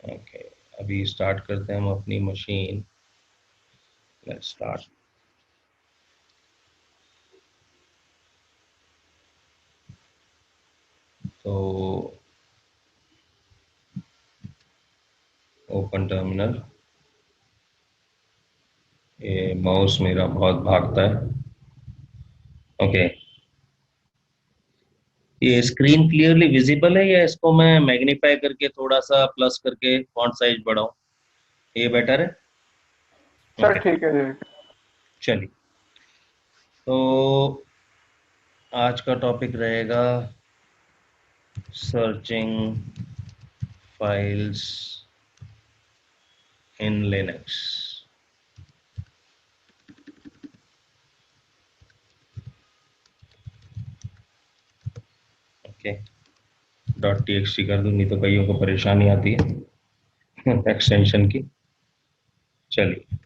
Okay, अभी start करते हैं हम अपनी मशीन। Let's start. तो ओपन टर्मिनल। ये माउस मेरा बहुत भागता है। ओके, ये स्क्रीन क्लियरली विजिबल है या इसको मैं मैग्नीफाई करके थोड़ा सा प्लस करके फॉन्ट साइज बढ़ाऊं? ये बेटर है। सर ओके, ठीक है जी। चलिए। तो आज का टॉपिक रहेगा searching files in Linux. Okay, dot TXT कर दूं, नहीं तो कईयों को परेशानी आती है एक्सटेंशन की। चलिए,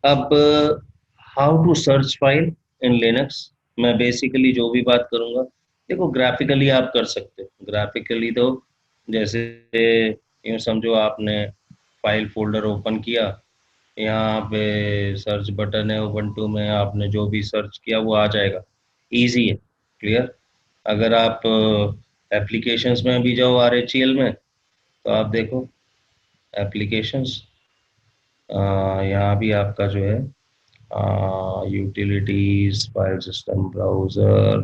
अब how to search file in Linux. मैं बेसिकली जो भी बात करूंगा, देखो ग्राफिकली आप कर सकते हो। ग्राफिकली तो जैसे यूँ समझो, आपने फाइल फोल्डर ओपन किया, यहाँ पे सर्च बटन है उबंटू में, आपने जो भी सर्च किया वो आ जाएगा। इजी है, क्लियर। अगर आप एप्लीकेशंस में भी जाओ, आरएचएल में, तो आप देखो एप्लीकेशंस, यहाँ भी आपका जो है utilities, file system, browser,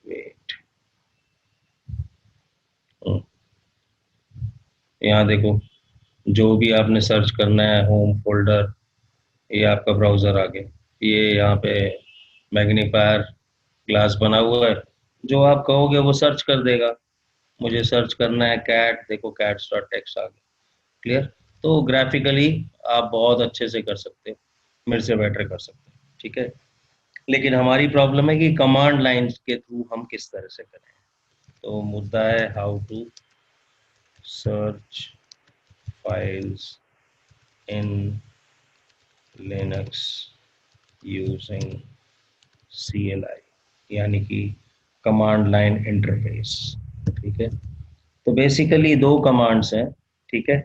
wait, यहाँ देखो जो भी आपने सर्च करना है, होम फोल्डर, ये आपका ब्राउजर आ गया। ये यहाँ पे मैग्नीफायर ग्लास बना हुआ है, जो आप कहोगे वो सर्च कर देगा। मुझे सर्च करना है कैट, देखो कैट्स डॉट टेक्स्ट आ गया। क्लियर। तो ग्राफिकली आप बहुत अच्छे से कर सकते हो, मेरे से बेटर कर सकते हो, ठीक है। लेकिन हमारी प्रॉब्लम है कि कमांड लाइन्स के थ्रू हम किस तरह से करें। तो मुद्दा है how to search files in Linux using CLI, यानी कि कमांड लाइन इंटरफेस। ठीक है, तो बेसिकली दो कमांड्स हैं। ठीक है,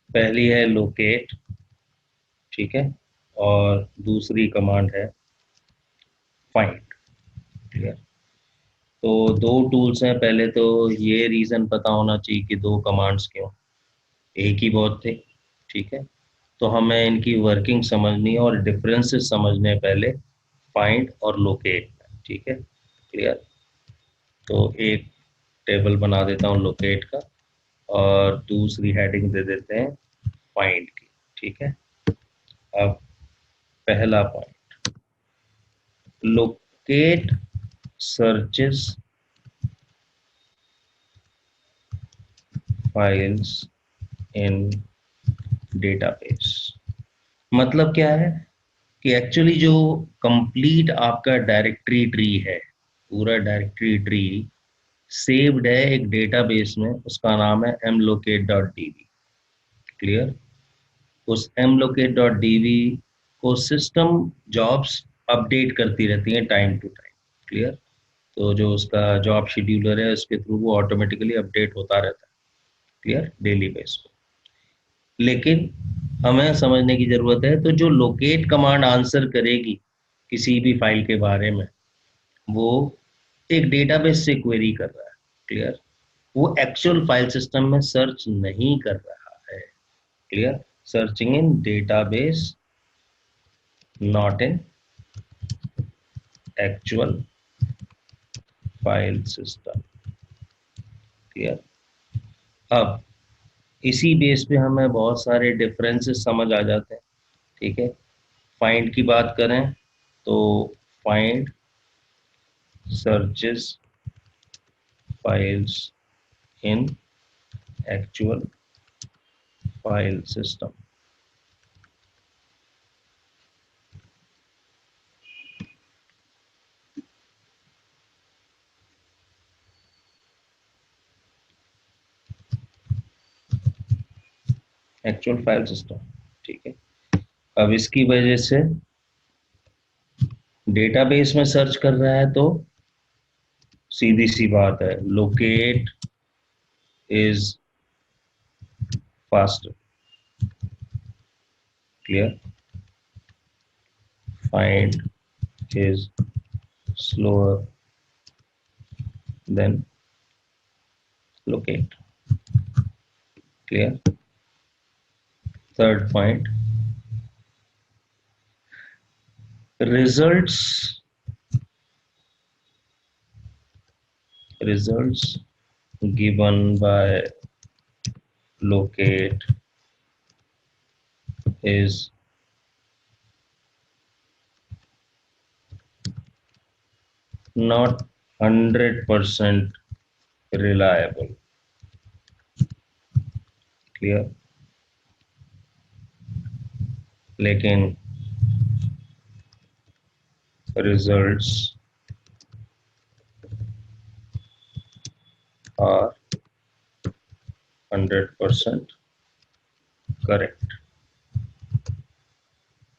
पहली है लोकेट, ठीक है, और दूसरी कमांड है फाइंड। क्लियर। तो दो टूल्स हैं। पहले तो ये रीजन पता होना चाहिए कि दो कमांड्स क्यों, एक ही बहुत थे। ठीक है, तो हमें इनकी वर्किंग समझनी है और डिफरेंसेस समझने हैं पहले फाइंड और लोकेट। ठीक है, क्लियर। तो एक टेबल बना देता हूँ लोकेट का, और दूसरी हेडिंग दे देते हैं फाइंड की। ठीक है, अब पहला point, locate searches files in database. मतलब क्या है कि एक्चुअली जो कंप्लीट आपका डायरेक्टरी ट्री है, पूरा डायरेक्टरी ट्री सेव्ड है एक डेटाबेस में, उसका नाम है mlocate.db। क्लियर। उस mlocate.db को सिस्टम जॉब्स अपडेट करती रहती हैं टाइम टू टाइम। क्लियर। तो जो उसका जॉब शेड्यूलर है, उसके थ्रू वो ऑटोमेटिकली अपडेट होता रहता है। क्लियर, डेली बेस पे। लेकिन हमें समझने की जरूरत है, तो जो लोकेट कमांड आंसर करेगी किसी भी फाइल के बारे में, वो एक डेटाबेस से क्वेरी कर रहा है। क्लियर, वो एक्चुअल फाइल सिस्टम में सर्च नहीं कर रहा है। Clear, searching in database, not in actual file system. Clear. अब इसी बेस पे हमें बहुत सारे डिफरेंसेस समझ आ जाते हैं। ठीक है, फाइंड की बात करें तो find searches files in actual file system. Actual file system, ठीक है। अब इसकी वजह से डेटाबेस में सर्च कर रहा है, तो सीधी सी बात है, locate is faster. Clear? Find is slower than locate. Clear? Third point, results given by locate is not 100% reliable. Clear? लेकिन results are 100% correct,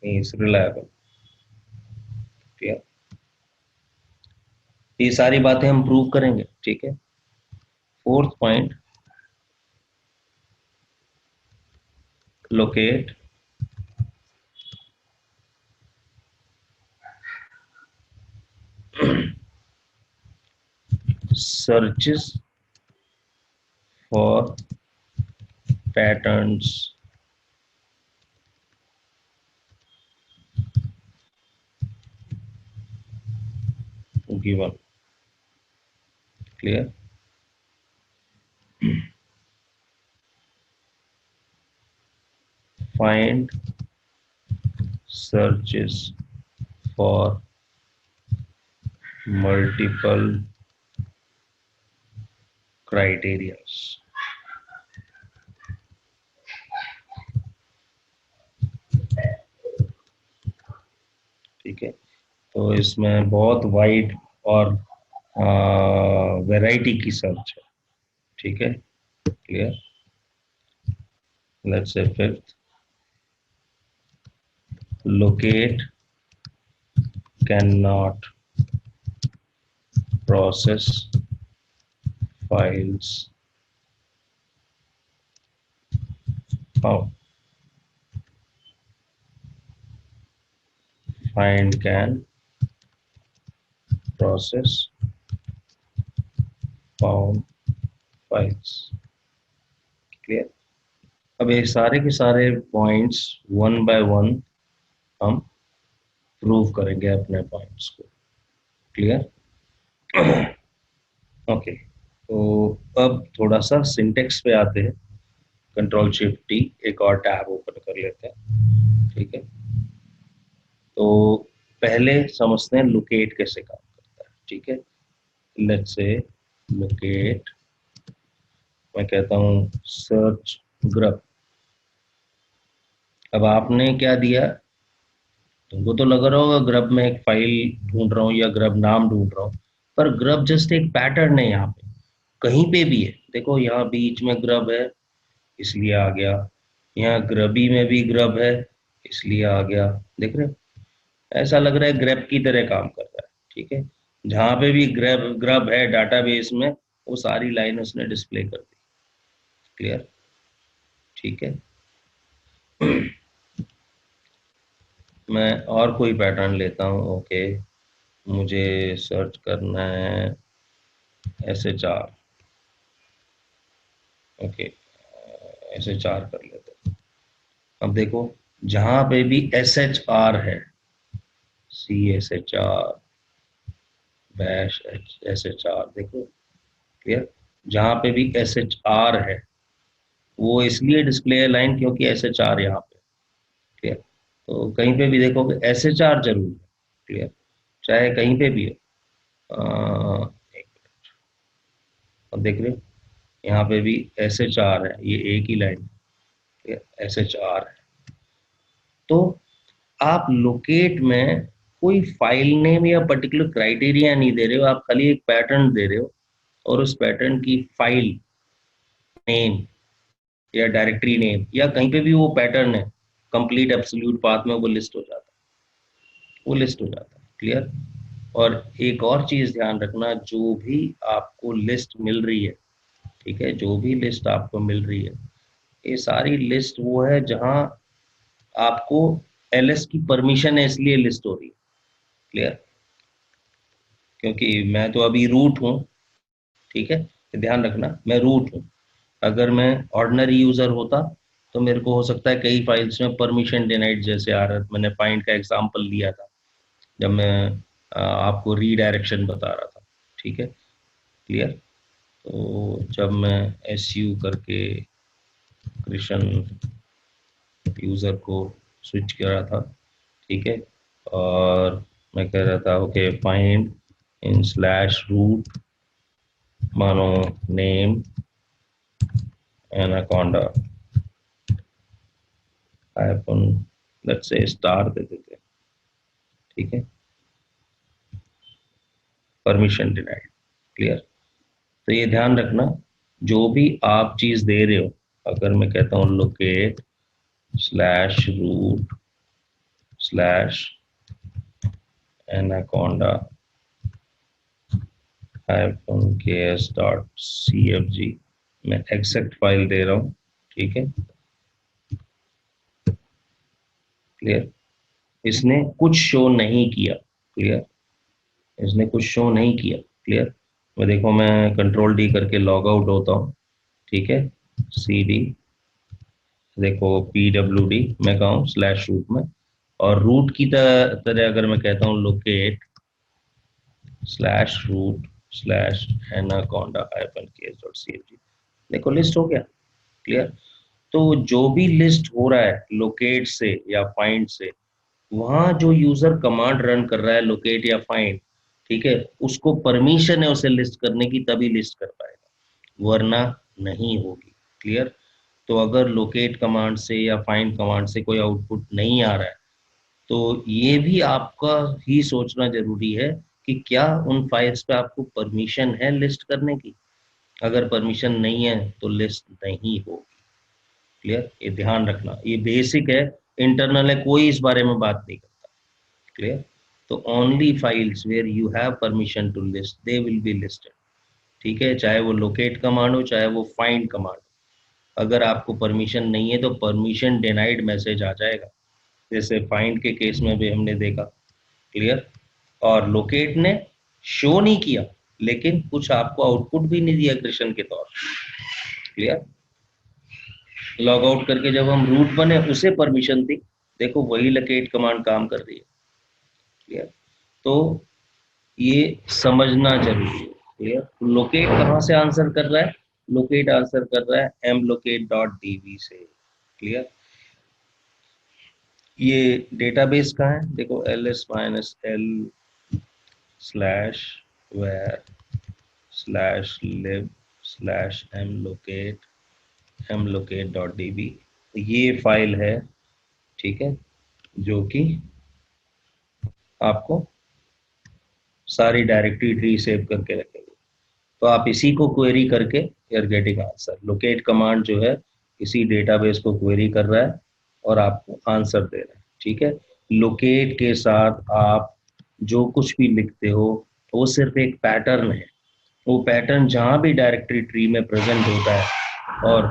is reliable. Clear? ये सारी बातें हम प्रूव करेंगे. ठीक है. Fourth point, locate searches for patterns given. Clear? Find searches for multiple criteria. ठीक है. तो इसमें बहुत वाइड और वैरायटी की सर्च है. ठीक है. Clear? Let's say fifth, locate cannot process files found. Find can process found files. Clear? अब ये सारे के सारे पॉइंट्स वन बाय वन हम प्रूव करेंगे अपने पॉइंट्स को. क्लियर? ओके. तो अब थोड़ा सा सिंटेक्स पे आते हैं. कंट्रोल शिफ्ट टी, एक और टैब ओपन कर लेते हैं. ठीक है. तो पहले समझते हैं लोकेट कैसे काम करता है. ठीक है. लेट्स से लोकेट, मैं कहता हूँ सर्च ग्रुप. अब आपने क्या दिया, तुमको तो लग रहा होगा ग्रुप में एक फाइल ढूंढ रहा हूँ या ग्रुप नाम ढूंढ रहा हूँ, पर ग्रुप जस्ट एक पैटर्न है. यहाँ पे कहीं पे भी है. देखो यहाँ बीच में ग्रुप है इसलिए आ गया, यहाँ ग्रबी में भी ग्रुप है इसलिए आ गया. देख रहे हो, ऐसा लग रहा है ग्रेप की तरह काम कर रहा है. ठीक है. जहां पे भी ग्रब है डाटाबेस में, वो सारी लाइन उसने डिस्प्ले कर दी. क्लियर? ठीक है. मैं और कोई पैटर्न लेता हूँ. ओके, मुझे सर्च करना है SHR. ओके, SHR कर लेते हैं. अब देखो जहां पे भी SHR है, CSHR बैश SHR, देखो. क्लियर? जहां पे भी SHR है वो इसलिए डिस्प्ले है लाइन क्योंकि SHR यहाँ पे. क्लियर? तो कहीं पे भी देखोगे SHR जरूर है. क्लियर? चाहे कहीं पे भी हो. एक मिनट, अब देख रहे हो यहाँ पे भी SHR है, ये एक ही लाइन. SHR है. तो आप लोकेट में कोई फाइल नेम या पर्टिकुलर क्राइटेरिया नहीं दे रहे हो, आप खाली एक पैटर्न दे रहे हो और उस पैटर्न की फाइल नेम या डायरेक्टरी नेम या कहीं पे भी वो पैटर्न है, कंप्लीट एब्सोल्यूट पाथ में वो लिस्ट हो जाता है. वो लिस्ट हो जाता है. क्लियर? और एक और चीज ध्यान रखना, जो भी आपको लिस्ट मिल रही है, ठीक है, जो भी लिस्ट आपको मिल रही है, ये सारी लिस्ट वो है जहां आपको एलएस की परमिशन है, इसलिए लिस्ट हो रही है। क्लियर? क्योंकि मैं तो अभी रूट हूँ, ठीक है, ध्यान रखना मैं रूट हूँ। अगर मैं ऑर्डिनरी यूजर होता तो मेरे को हो सकता है कई फाइल्स में परमिशन डिनाइड जैसे आ रहा था। मैंने फाइंड का एग्जांपल लिया था जब मैं आपको रीडायरेक्शन बता रहा था, ठीक है। क्लियर? तो जब मैं एस यू करके कृष्ण यूजर को स्विच कर रहा था, ठीक है, और मैं कह रहा था okay find in slash root मानो name anaconda hyphen let's say star दे देते हैं, ठीक है, परमिशन डिनाइड। क्लियर? तो ये ध्यान रखना, जो भी आप चीज दे रहे हो, अगर मैं कहता हूँ locate slash root slash anaconda hyphen K S dot C F G, मैं एग्जैक्ट फाइल दे रहा हूँ, ठीक है। क्लियर? इसने कुछ शो नहीं किया। क्लियर? इसने कुछ शो नहीं किया। क्लियर? मैं देखो, मैं कंट्रोल डी करके लॉग आउट होता हूँ, ठीक है, सी डी, देखो पी डब्ल्यू डी मैं कहूँ स्लैश रूट में, और रूट की तरह अगर मैं कहता हूँ locate slash root slash anaconda hyphen case dot C F G, देखो लिस्ट हो गया। क्लियर? तो जो भी लिस्ट हो रहा है लोकेट से या फाइंड से, वहां जो यूजर कमांड रन कर रहा है लोकेट या फाइंड, ठीक है, उसको परमिशन है उसे लिस्ट करने की, तभी लिस्ट कर पाएगा, वरना नहीं होगी। क्लियर? तो अगर लोकेट कमांड से या फाइंड कमांड से कोई आउटपुट नहीं आ रहा है, तो ये भी आपका ही सोचना जरूरी है कि क्या उन फाइल्स पे आपको परमिशन है लिस्ट करने की। अगर परमिशन नहीं है तो लिस्ट नहीं होगी। क्लियर? ये ध्यान रखना, ये बेसिक है, इंटरनल है, कोई इस बारे में बात नहीं करता। क्लियर? तो only files where you have permission to list they will be listed, ठीक है, चाहे वो लोकेट कमांड हो चाहे वो फाइंड कमांड। अगर आपको परमिशन नहीं है तो परमिशन डिनाइड मैसेज आ जाएगा, जैसे फाइंड के केस में भी हमने देखा। क्लियर? और लोकेट ने शो नहीं किया, लेकिन कुछ आपको आउटपुट भी नहीं दिया कृष्ण के तौर। क्लियर? लॉग आउट करके जब हम रूट बने उसे परमिशन थी, देखो वही लोकेट कमांड काम कर रही है। क्लियर? तो ये समझना जरूरी है। क्लियर? लोकेट कहाँ से आंसर कर रहा है? लोकेट आंसर कर रहा है एम लोकेट डॉट डीबी से। क्लियर? ये डेटाबेस कहाँ है? देखो L S minus L slash var slash lib slash M locate dot D B, ये फाइल है, ठीक है, जो कि आपको सारी डायरेक्टरी ट्री सेव करके रखेगी। तो आप इसी को क्वेरी करके you're getting answer. Locate command जो है इसी डेटाबेस को क्वेरी कर रहा है और आपको आंसर दे रहा है, ठीक है। लोकेट के साथ आप जो कुछ भी लिखते हो वो सिर्फ एक पैटर्न है, वो पैटर्न जहां भी डायरेक्टरी ट्री में प्रेजेंट होता है और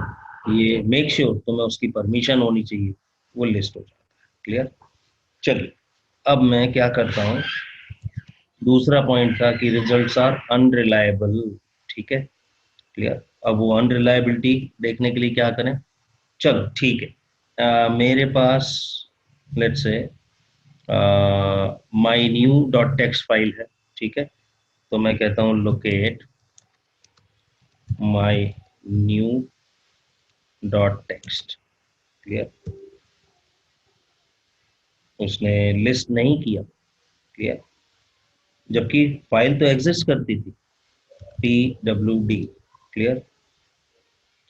ये मेक श्योर तुम्हें उसकी परमिशन होनी चाहिए, वो लिस्ट हो जाता है। क्लियर? चलिए, अब मैं क्या करता हूँ, दूसरा पॉइंट था कि रिजल्ट्स आर अनरिलायबल, ठीक है। क्लियर? अब वो अनरिलायबिलिटी देखने के लिए क्या करें? चलो ठीक है, मेरे पास let's say my new dot text file है, ठीक है। तो मैं कहता हूँ locate my new dot text. Clear? उसने लिस्ट नहीं किया। क्लियर? जबकि फाइल तो एग्जिस्ट करती थी, पी डब्ल्यू डी। क्लियर?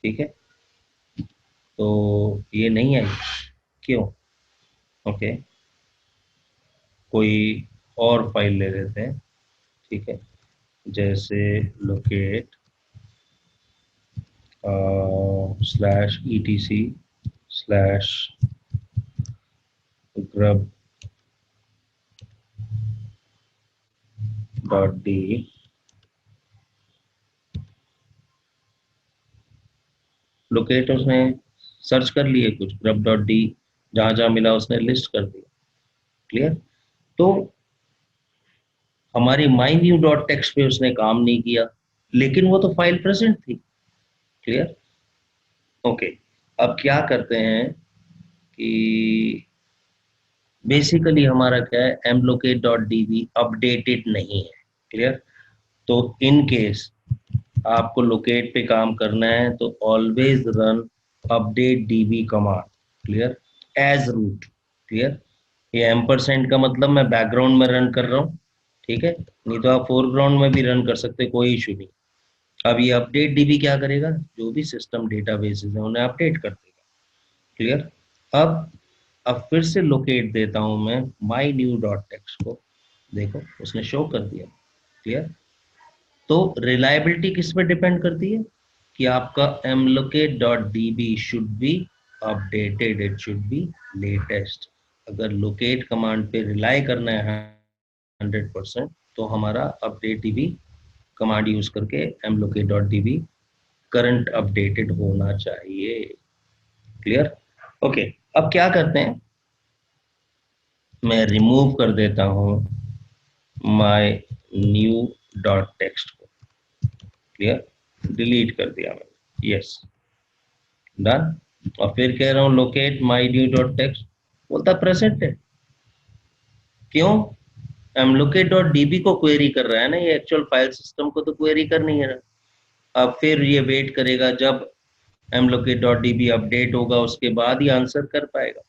ठीक है, तो ये नहीं आई, क्यों? ओके, कोई और फाइल ले लेते हैं, ठीक है, जैसे locate slash E T C slash grub dot D. Locate उसने सर्च कर लिए कुछ grub डॉट डी, जहां जहां मिला उसने लिस्ट कर दिया। क्लियर। तो हमारी माई न्यू डॉट टेक्स्ट पे उसने काम नहीं किया, लेकिन वो तो फाइल प्रेजेंट थी। क्लियर। ओके। अब क्या करते हैं कि बेसिकली हमारा क्या है, एमलोकेट डॉट डीबी अपडेटेड नहीं है। क्लियर। तो इन केस आपको लोकेट पे काम करना है तो always run update DB command. Clear. As root. Clear. ये एम्परसेंड का मतलब मैं बैकग्राउंड में रन कर रहा हूँ, ठीक है, नहीं तो आप फोरग्राउंड में भी रन कर सकते, कोई इशू नहीं। अब ये अपडेट डीबी क्या करेगा, जो भी सिस्टम डेटाबेसेस है उन्हें अपडेट कर देगा। क्लियर। अब अब फिर से लोकेट देता हूं मैं माई न्यू डॉट टेक्स्ट को, देखो उसने शो कर दिया। क्लियर। तो रिलायबिलिटी किस पे डिपेंड करती है कि आपका mlocate dot DB should be updated, it should be latest. अगर लोकेट कमांड पे रिलाई करना है 100%, तो हमारा अपडेट डीबी कमांड यूज करके एमलोकेट डॉट डीबी करंट अपडेटेड होना चाहिए। क्लियर। ओके। अब क्या करते हैं, मैं रिमूव कर देता हूं माय न्यू डॉट टेक्स्ट को। क्लियर। डिलीट कर दिया मैंने, यस, डन। और फिर कह रहा हूं locate my new dot text, बोलता प्रेजेंट है। क्यों, एमलोकेट डॉट डीबी को क्वेरी कर रहा है ना, ये एक्चुअल फाइल सिस्टम को तो क्वेरी कर नहीं रहा। अब फिर ये वेट करेगा जब एमलोकेट डॉट डीबी अपडेट होगा, उसके बाद ही आंसर कर पाएगा।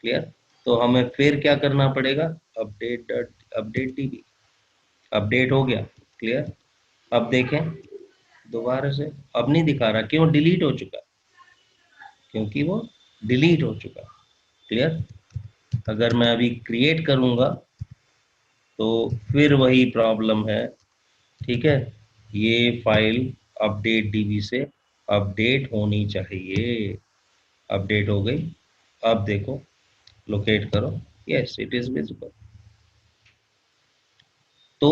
क्लियर। तो हमें फिर क्या करना पड़ेगा, अपडेट अपडेट डीबी, अपडेट हो गया। क्लियर। अब देखें दोबारा से, अब नहीं दिखा रहा, क्यों, डिलीट हो चुका, क्योंकि वो डिलीट हो चुका। क्लियर। अगर मैं अभी क्रिएट करूंगा तो फिर वही प्रॉब्लम है, ठीक है, ये फाइल अपडेट डीबी से अपडेट होनी चाहिए। अपडेट हो गई। अब देखो, लोकेट करो, यस इट इज विजिबल। तो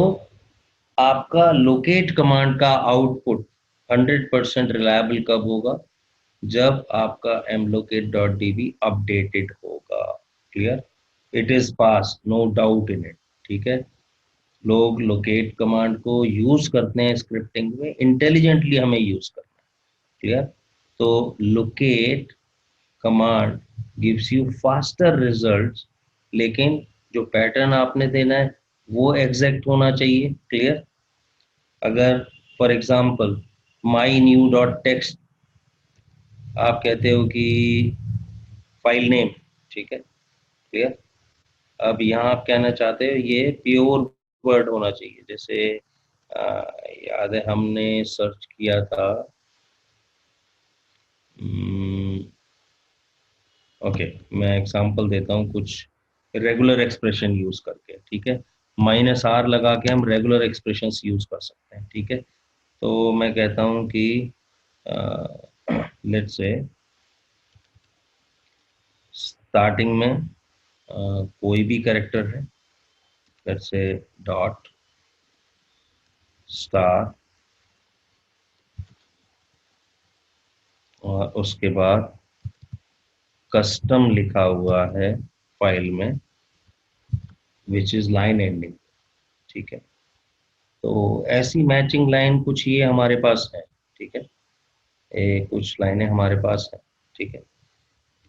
आपका लोकेट कमांड का आउटपुट 100% रिलायबल कब होगा, जब आपका mlocate.db अपडेटेड होगा। Clear. It is pass, no doubt in it. ठीक है। लोग लोकेट कमांड को यूज करते हैं स्क्रिप्टिंग में, इंटेलिजेंटली हमें यूज करना है। क्लियर। तो locate command gives you faster results, लेकिन जो पैटर्न आपने देना है वो एग्जैक्ट होना चाहिए। क्लियर। अगर for example my new dot text आप कहते हो कि फाइल नेम, ठीक है, क्लियर। अब यहाँ आप कहना चाहते हो ये प्योर वर्ड होना चाहिए, जैसे याद है हमने सर्च किया था, ओके, मैं एग्जांपल देता हूँ कुछ रेगुलर एक्सप्रेशन यूज करके। ठीक है, माइनस आर लगा के हम रेगुलर एक्सप्रेशंस यूज कर सकते हैं। ठीक है। तो मैं कहता हूँ कि लेट्स से स्टार्टिंग में कोई भी कैरेक्टर है, लेट्स से डॉट स्टार, और उसके बाद कस्टम लिखा हुआ है फाइल में, विच इज लाइन एंडिंग। ठीक है। तो ऐसी मैचिंग लाइन कुछ ये हमारे पास है। ठीक है, कुछ लाइनें हमारे पास है। ठीक है।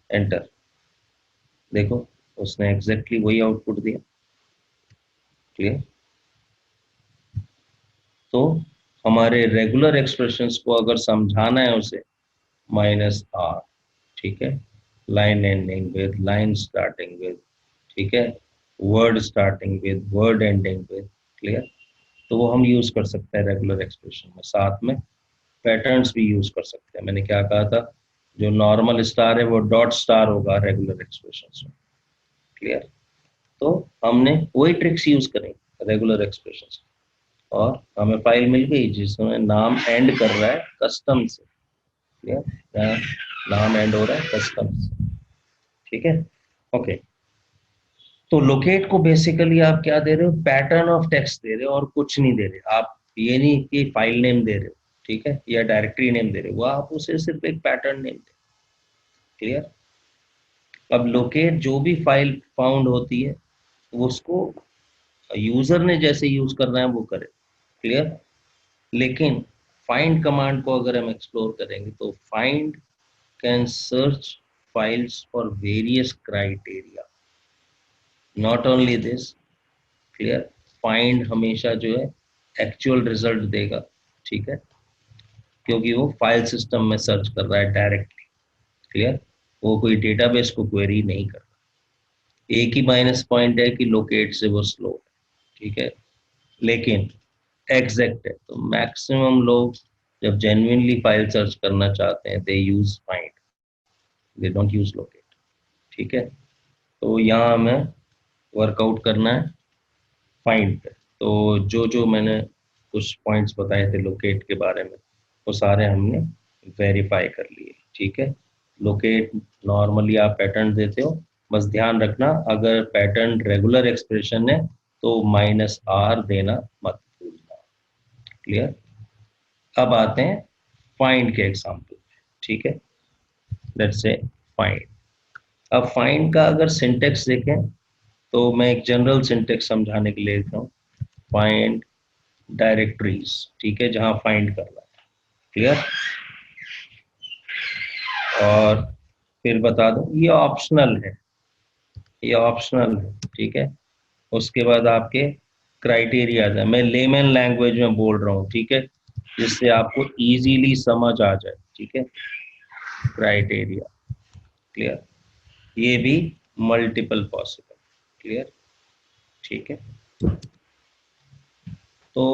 एंटर, देखो उसने एग्जैक्टली वही आउटपुट दिया। क्लियर। तो हमारे रेगुलर एक्सप्रेशंस को अगर समझाना है उसे, माइनस आर, ठीक है, line ending with, line starting with, ठीक है, word starting with, word ending with. Clear. तो वो हम यूज कर सकते हैं रेगुलर एक्सप्रेशन में, साथ में पैटर्न्स भी यूज कर सकते हैं। मैंने क्या कहा था, जो नॉर्मल स्टार है वो डॉट स्टार होगा रेगुलर एक्सप्रेशन में। क्लियर। तो हमने वही ट्रिक्स यूज करेंगे रेगुलर एक्सप्रेशन, और हमें फाइल मिल गई जिसमें नाम एंड कर रहा है कस्टम से। क्लियर, नाम एंड हो रहा है कस्टम से। ठीक है। ओके। तो लोकेट को बेसिकली आप क्या दे रहे हो, पैटर्न ऑफ टेक्स्ट दे रहे हो और कुछ नहीं दे रहे आप। ये नहीं कि फाइल नेम दे रहे हो, ठीक है, या डायरेक्टरी नेम दे रहे हो, वो आप उसे सिर्फ एक पैटर्न नेम दे। क्लियर। अब लोकेट जो भी फाइल फाउंड होती है वो उसको यूजर ने जैसे यूज करना है वो करे। क्लियर। लेकिन फाइंड कमांड को अगर हम एक्सप्लोर करेंगे तो find can search files for various criteria, not only this. Clear. Find हमेशा जो है एक्चुअल रिजल्ट देगा, ठीक है, क्योंकि वो फाइल सिस्टम में सर्च कर रहा है डायरेक्टली। क्लियर। वो कोई डेटाबेस को क्वेरी नहीं कर रहा। एक ही माइनस पॉइंट है कि लोकेट से वो स्लो है, ठीक है, लेकिन एग्जैक्ट है। तो मैक्सिमम लोग जब जेन्युइनली फाइल सर्च करना चाहते हैं they use find, they don't use locate, ठीक है। तो यहाँ हमें वर्कआउट करना है फाइंड पे। तो जो जो मैंने कुछ पॉइंट्स बताए थे लोकेट के बारे में वो सारे हमने वेरीफाई कर लिए, ठीक है। लोकेट नॉर्मली आप पैटर्न देते हो, बस ध्यान रखना अगर पैटर्न रेगुलर एक्सप्रेशन है तो -r देना मत भूलना। क्लियर। अब आते हैं फाइंड के एग्जाम्पल, ठीक है। लेट्स से फाइंड। अब फाइंड का अगर सिंटेक्स देखें तो मैं एक जनरल सिंटेक्स समझाने के लिए लिख रहा हूँ, फाइंड डायरेक्टरीज, ठीक है, जहां फाइंड करना है। क्लियर। और फिर बता दो ये ऑप्शनल है, ये ऑप्शनल है, ठीक है। उसके बाद आपके क्राइटेरिया है, मैं लेमन लैंग्वेज में बोल रहा हूँ, ठीक है, जिससे आपको इजीली समझ आ जाए, ठीक है। क्राइटेरिया। क्लियर। ये भी मल्टीपल पॉसिबल। क्लियर। ठीक है। तो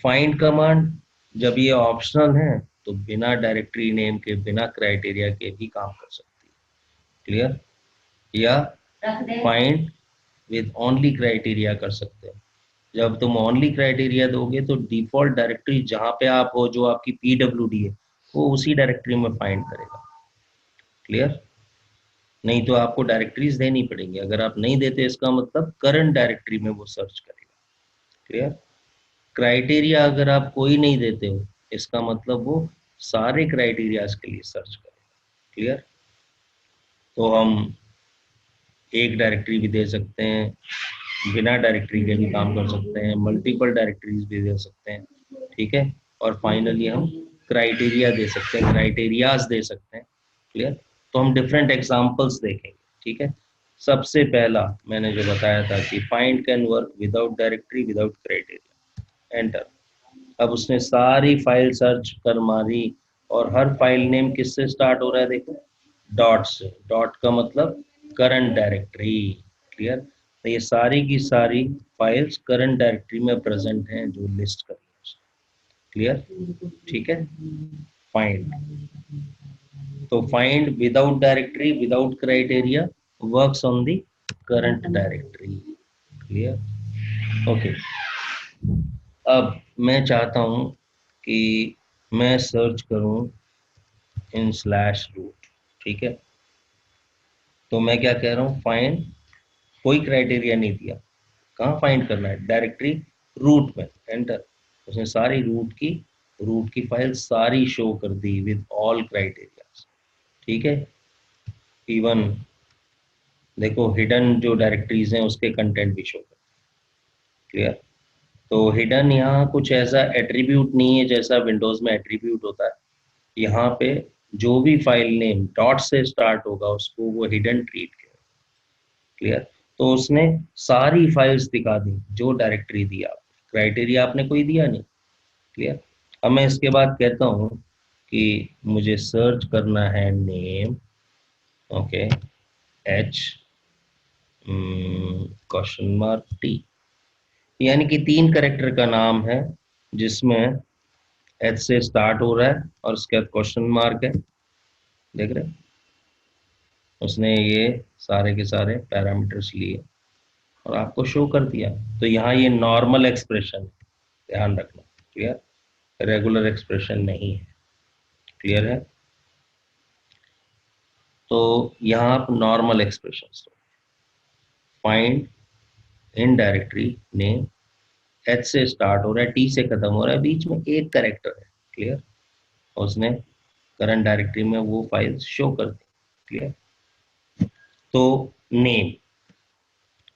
फाइंड कमांड जब ये ऑप्शनल है तो बिना डायरेक्टरी नेम के बिना क्राइटेरिया के भी काम कर सकती है। क्लियर। या फाइंड विद ओनली क्राइटेरिया कर सकते हैं। जब तुम ओनली क्राइटेरिया दोगे तो डिफॉल्ट डायरेक्टरी जहां पे आप हो, जो आपकी पीडब्ल्यूडी है, वो उसी डायरेक्टरी में फाइंड करेगा। क्लियर। नहीं तो आपको डायरेक्टरीज देनी पड़ेंगी, अगर आप नहीं देते इसका मतलब करंट डायरेक्टरी में वो सर्च करेगा। क्लियर। क्राइटेरिया अगर आप कोई नहीं देते हो इसका मतलब वो सारे क्राइटेरियाज के लिए सर्च करेगा। क्लियर। तो हम एक डायरेक्टरी भी दे सकते हैं, बिना डायरेक्टरी के भी काम कर सकते हैं, मल्टीपल डायरेक्टरीज भी दे सकते हैं, ठीक है। और फाइनली हम क्राइटेरिया दे सकते हैं, क्राइटेरियाज दे सकते हैं। क्लियर। तो हम डिफरेंट एग्जांपल्स देखेंगे, ठीक है। सबसे पहला मैंने जो बताया था कि find can work without directory without criteria, enter. अब उसने सारी फाइल सर्च कर मारी और हर फाइल नेम किससे स्टार्ट हो रहा है, देखो डॉट से। डॉट का मतलब करंट डायरेक्टरी। क्लियर। तो ये सारी की सारी फाइल्स करंट डायरेक्टरी में प्रेजेंट हैं जो लिस्ट करी है। क्लियर। ठीक है। फाइंड, तो find without directory without criteria works on the current directory. Clear. Okay. अब मैं चाहता हूं कि मैं सर्च करूं इन स्लैश रूट, ठीक है। तो मैं क्या कह रहा हूँ, फाइंड, कोई क्राइटेरिया नहीं दिया, कहाँ फाइंड करना है, डायरेक्टरी रूट में, एंटर। उसने सारी रूट की फाइल सारी शो कर दी विद ऑल क्राइटेरिया, ठीक है। इवन देखो हिडन जो डायरेक्टरीज हैं उसके कंटेंट भी शो कर। क्लियर। तो हिडन यहाँ कुछ ऐसा एट्रीब्यूट नहीं है जैसा विंडोज में एट्रीब्यूट होता है। यहाँ पे जो भी फाइल नेम डॉट से स्टार्ट होगा उसको वो हिडन ट्रीट करेगा। क्लियर। तो उसने सारी फाइल्स दिखा दी जो डायरेक्टरी दिया, क्राइटेरिया आपने कोई दिया नहीं। क्लियर। अब मैं इसके बाद कहता हूँ कि मुझे सर्च करना है name, okay, H question mark T, यानी कि 3 कैरेक्टर का नाम है जिसमें एच से स्टार्ट हो रहा है और उसके बाद क्वेश्चन मार्क है। देख रहे हैं? उसने ये सारे के सारे पैरामीटर्स लिए और आपको शो कर दिया। तो यहाँ ये नॉर्मल एक्सप्रेशन है, ध्यान रखना। क्लियर। रेगुलर एक्सप्रेशन नहीं है। क्लियर है। तो यहाँ आप normal expression find in directory name, H से स्टार्ट हो रहा है, टी से खत्म हो रहा है, बीच में एक करेक्टर है। क्लियर। उसने करंट डायरेक्टरी में वो फाइल्स शो करती। क्लियर? तो नेम,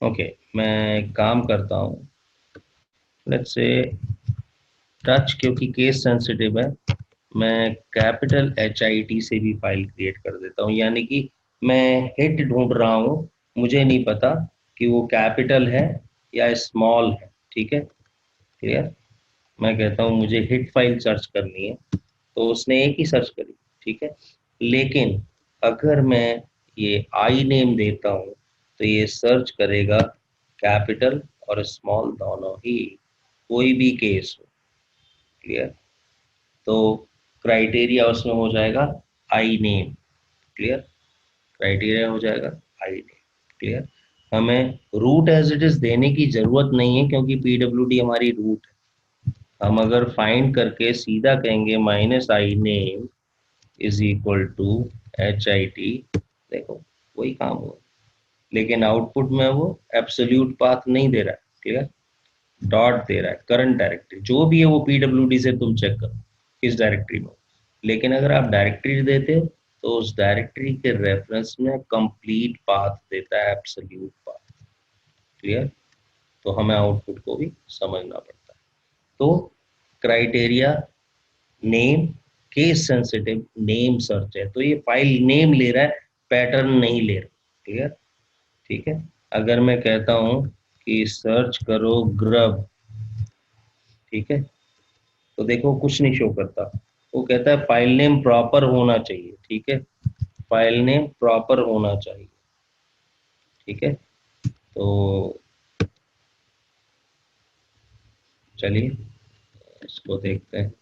ओके, मैं काम करता हूँ, लेट्स से टच, क्योंकि केस सेंसिटिव है, मैं कैपिटल HIT से भी फाइल क्रिएट कर देता हूँ, यानी कि मैं हिट ढूंढ रहा हूँ, मुझे नहीं पता कि वो कैपिटल है या स्मॉल है। ठीक है? क्लियर? मैं कहता हूँ मुझे हिट फाइल सर्च करनी है, तो उसने एक ही सर्च करी। ठीक है? लेकिन अगर मैं ये आई नेम देता हूँ तो ये सर्च करेगा कैपिटल और स्मॉल दोनों ही, कोई भी केस हो। क्लियर? तो क्राइटेरिया उसमें हो जाएगा आई नेम। क्लियर? क्राइटेरिया हो जाएगा आई नेम। क्लियर? हमें रूट एज इट इज देने की जरूरत नहीं है, क्योंकि PWD हमारी रूट है। हम अगर फाइंड करके सीधा कहेंगे -i name is equal to HIT, देखो वही काम हुआ, लेकिन आउटपुट में वो एब्सोल्यूट पाथ नहीं दे रहा है। क्लियर? डॉट दे रहा है करंट डायरेक्टरी, जो भी है वो PWD से तुम चेक करो किस डायरेक्टरी में हो। लेकिन अगर आप डायरेक्टरी देते हो तो उस डायरेक्टरी के रेफरेंस में कंप्लीट पाथ देता है, एब्सोल्यूट पाथ। क्लियर? तो हमें आउटपुट को भी समझना पड़ता है। तो criteria name, case sensitive name search है, तो ये फाइल नेम ले रहा है, पैटर्न नहीं ले रहा। क्लियर? ठीक है? अगर मैं कहता हूं कि सर्च करो ग्रब, ठीक है, तो देखो कुछ नहीं शो करता, वो कहता है फाइल नेम प्रॉपर होना चाहिए। ठीक है? फाइल नेम प्रॉपर होना चाहिए। ठीक है? तो चलिए इसको देखते हैं।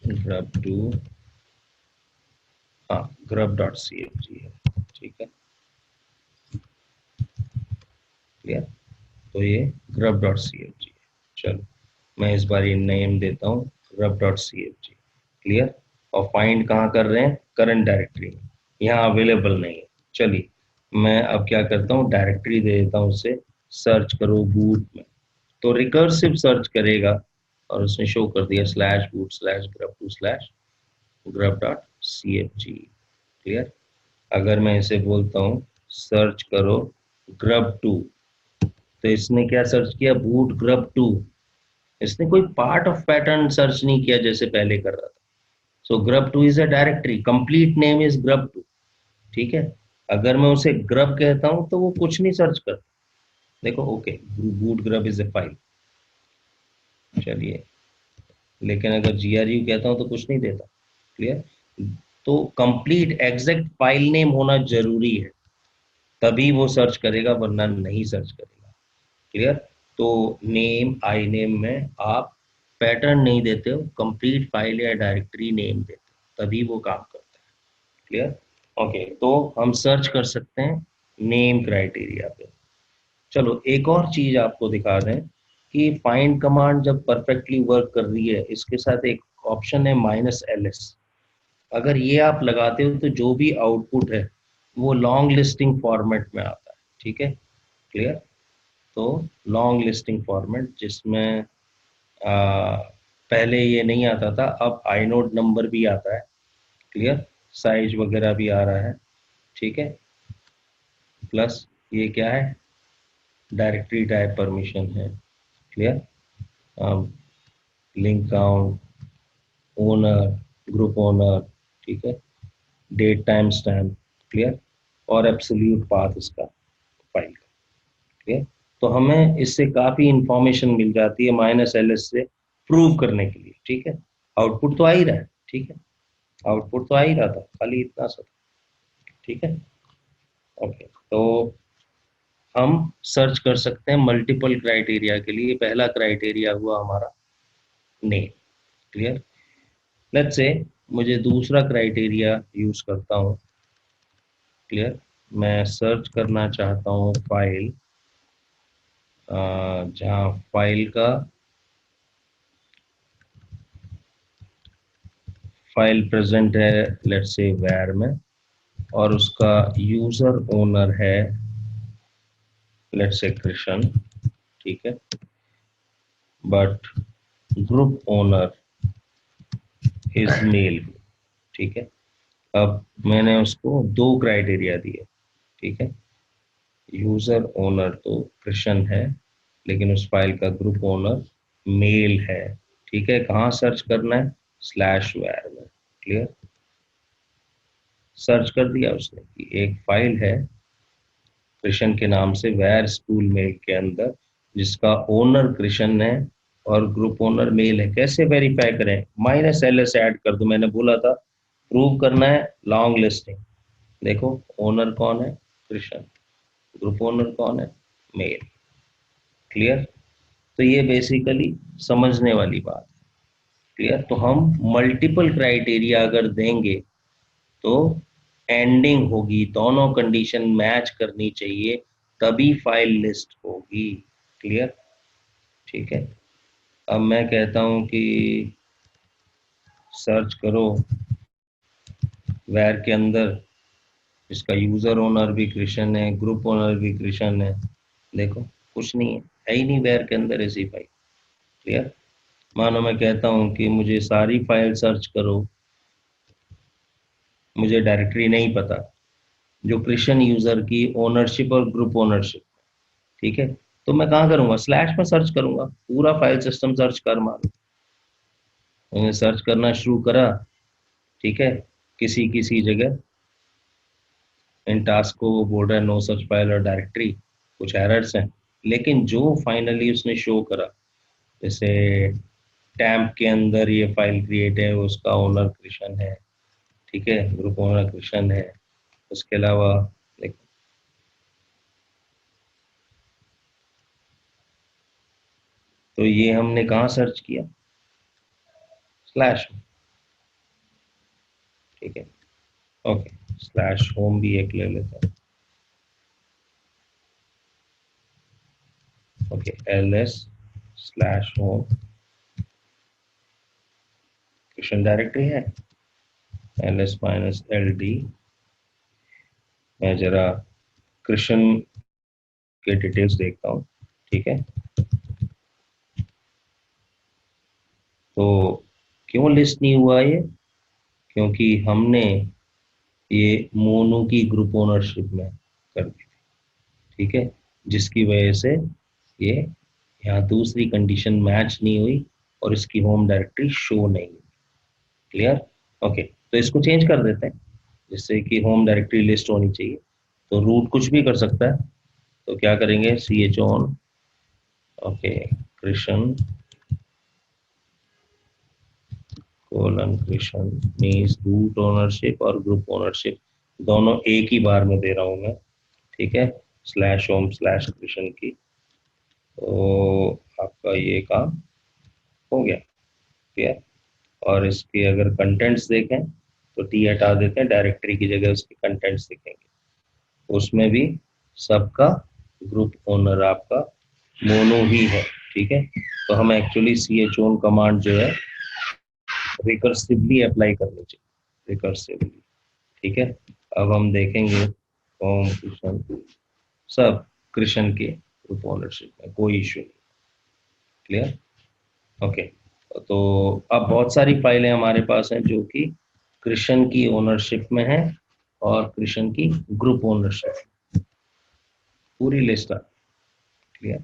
grub2, हाँ, grub.cfg है। ठीक है? क्लियर? तो ये grub.cfg है। चलो मैं इस बार ये नेम देता हूँ grub.cfg। क्लियर? और फाइंड कहाँ कर रहे हैं? करंट डायरेक्टरी में, यहाँ अवेलेबल नहीं है। चलिए मैं अब क्या करता हूँ, डायरेक्टरी दे देता हूँ उसे, सर्च करो बूट में, तो रिकर्सिव सर्च करेगा और उसने शो कर दिया /boot/grub2/grub.cfg। क्लियर? अगर मैं इसे बोलता हूँ सर्च करो grub2, तो इसने क्या सर्च किया? Boot grub2। इसने कोई पार्ट ऑफ पैटर्न सर्च नहीं किया जैसे पहले कर रहा था। सो grub2 is a directory, complete name is grub2। ठीक है? अगर मैं उसे grub कहता हूं तो वो कुछ नहीं सर्च करता। देखो, okay, boot grub is a file. चलिए, लेकिन अगर GRU कहता हूं तो कुछ नहीं देता। क्लियर? तो कंप्लीट एग्जैक्ट फाइल नेम होना जरूरी है, तभी वो सर्च करेगा, वरना नहीं सर्च करेगा। क्लियर? तो नेम, आई नेम में आप पैटर्न नहीं देते हो, कंप्लीट फाइल या डायरेक्टरी नेम देते हो, तभी वो काम करता है। क्लियर? ओके, तो हम सर्च कर सकते हैं नेम क्राइटेरिया पे। चलो एक और चीज आपको दिखा दें कि फाइंड कमांड जब परफेक्टली वर्क कर रही है, इसके साथ एक ऑप्शन है -ls। अगर ये आप लगाते हो तो जो भी आउटपुट है वो लॉन्ग लिस्टिंग फॉर्मेट में आता है। ठीक है? क्लियर? तो लॉन्ग लिस्टिंग फॉर्मेट, जिसमें पहले ये नहीं आता था, अब आइनोड नंबर भी आता है। क्लियर? साइज वगैरह भी आ रहा है। ठीक है? प्लस ये क्या है? डायरेक्टरी टाइप परमिशन है। Clear? Link count, owner, group owner, ठीक है, डेट टाइम स्टैम्प। क्लियर? और एब्सोल्यूट पाथ इसका फाइल का। क्लियर? तो हमें इससे काफी इंफॉर्मेशन मिल जाती है -ls से प्रूव करने के लिए। ठीक है? आउटपुट तो आ ही रहा है। ठीक है? आउटपुट तो आ ही रहा था, खाली इतना सा। ठीक है? ओके, तो हम सर्च कर सकते हैं मल्टीपल क्राइटेरिया के लिए। पहला क्राइटेरिया हुआ हमारा नेम। क्लियर? लेट्स से मुझे दूसरा क्राइटेरिया यूज करता हूँ। क्लियर? मैं सर्च करना चाहता हूँ फाइल, जहाँ फाइल प्रेजेंट है, लेट्स से वैर में, और उसका यूजर ओनर है, लेट्स से कृष्ण, ठीक है, but group owner is male, ठीक है। अब मैंने उसको दो क्राइटेरिया दिए, ठीक है। यूजर ओनर तो कृष्ण है, लेकिन उस फाइल का ग्रुप ओनर मेल है, ठीक है। कहाँ सर्च करना है? स्लैश वैर में। क्लियर? सर्च कर दिया उसने कि एक फाइल है कृष्ण के नाम से वैर स्कूल मेल के अंदर, जिसका ओनर कृष्ण है और ग्रुप ओनर मेल है। कैसे वेरीफाई करें? माइनस एल एस ऐड कर दो, मैंने बोला था प्रूव करना है लॉन्ग लिस्टिंग। देखो ओनर कौन है? कृष्ण। ग्रुप ओनर कौन है? मेल। क्लियर? तो ये बेसिकली समझने वाली बात। क्लियर? तो हम मल्टीपल क्राइटेरिया अगर देंगे तो एंडिंग होगी, दोनों कंडीशन मैच करनी चाहिए, तभी फाइल लिस्ट होगी। क्लियर? ठीक है। अब मैं कहता हूं कि सर्च करो वैर के अंदर, इसका यूजर ओनर भी कृष्ण है, ग्रुप ओनर भी कृष्ण है। देखो कुछ नहीं है ही नहीं वैर के अंदर ऐसी फाइल। क्लियर? मानो मैं कहता हूं कि मुझे सारी फाइल सर्च करो, मुझे डायरेक्टरी नहीं पता जो कृष्ण यूजर की ओनरशिप और ग्रुप ओनरशिप, ठीक है। तो मैं कहाँ करूंगा? स्लैश में सर्च करूंगा, पूरा फाइल सिस्टम सर्च कर मारो। मैंने सर्च करना शुरू करा, ठीक है, किसी किसी जगह इन टास्क को वो बोल रहा है नो सच फाइल और डायरेक्टरी, कुछ एरर्स हैं। लेकिन जो फाइनली उसने शो करा, जैसे टैम्प के अंदर ये फाइल क्रिएट है, उसका ओनर कृष्ण है, ठीक है, ग्रुप ओनर कृष्ण है। उसके अलावा देखो, तो ये हमने कहाँ सर्च किया? स्लैश में, ठीक है। ओके, स्लैश होम भी एक ले लेते हैं। Okay, L S slash home, Krishna directory है। L S minus L D, मैं जरा कृष्ण के डिटेल्स देखता हूँ, ठीक है। तो क्यों लिस्ट नहीं हुआ ये? क्योंकि हमने ये मोनू की ग्रुप ओनरशिप में कर दी थी, ठीक है, जिसकी वजह से ये यहाँ दूसरी कंडीशन मैच नहीं हुई और इसकी होम डायरेक्टरी शो नहीं हुई। क्लियर? ओके, तो इसको चेंज कर देते हैं जिससे कि होम डायरेक्टरी लिस्ट होनी चाहिए। तो रूट कुछ भी कर सकता है, तो क्या करेंगे? C H own, okay, Krishna colon Krishna means root ownership और ग्रुप ओनरशिप दोनों एक ही बार में दे रहा हूं मैं, ठीक है, स्लैश होम स्लैश कृष्ण की। तो आपका ये काम हो गया। ठीक है। और इसके अगर कंटेंट्स देखें तो टी हटा देते हैं, डायरेक्टरी की जगह उसके कंटेंट्स दिखेंगे। उसमें भी सबका ग्रुप ओनर आपका मोनो ही है, ठीक है। तो हम actually C H own command जो है रिकर्सिवली अप्लाई करनी चाहिए, रिकर्सिवली, ठीक है। अब हम देखेंगे होम कृष्ण, सब कृष्ण के ग्रुप ओनरशिप में, कोई इश्यू नहीं। क्लियर? ओके। तो अब बहुत सारी फाइलें हमारे पास हैं जो कि कृष्ण की ओनरशिप में है और कृष्ण की ग्रुप ओनरशिप, पूरी लिस्ट है। क्लियर?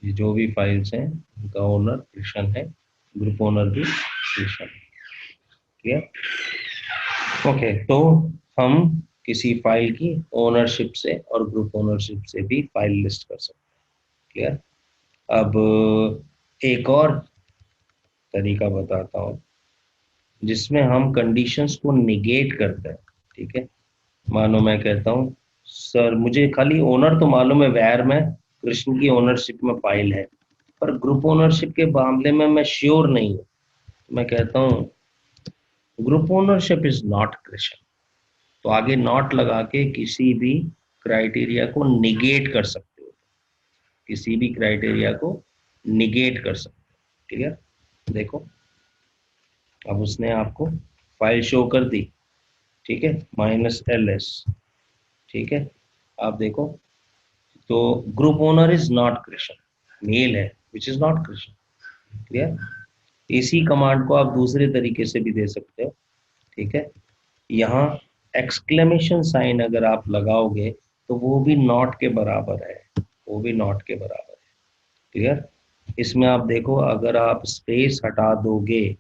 ये जो भी फाइल्स हैं उनका ओनर कृष्ण है, ग्रुप ओनर भी कृष्ण है। क्लियर? ओके, तो हम किसी फाइल की ओनरशिप से और ग्रुप ओनरशिप से भी फाइल लिस्ट कर सकते हैं। क्लियर? अब एक और तरीका बताता हूँ जिसमें हम कंडीशंस को निगेट करते हैं, ठीक है। मानो मैं कहता हूँ सर मुझे खाली ओनर तो मालूम है वैर में कृष्ण की ओनरशिप में फाइल है, पर ग्रुप ओनरशिप के मामले में मैं श्योर नहीं हूँ। मैं कहता हूँ group ownership is not Krishna, तो आगे नॉट लगा के किसी भी क्राइटेरिया को निगेट कर सकते हो, किसी भी क्राइटेरिया को निगेट कर सकते हो। क्लियर? देखो अब उसने आपको फाइल शो कर दी, ठीक है, माइनस एल एस, ठीक है। आप देखो तो group owner is not Krishna, mail है, which is not Krishna. Clear? इसी कमांड को आप दूसरे तरीके से भी दे सकते हो, ठीक है। यहाँ एक्सक्लेमेशन साइन अगर आप लगाओगे तो वो भी नॉट के बराबर है, वो भी नॉट के बराबर है। क्लियर? इसमें आप देखो, अगर आप स्पेस हटा दोगे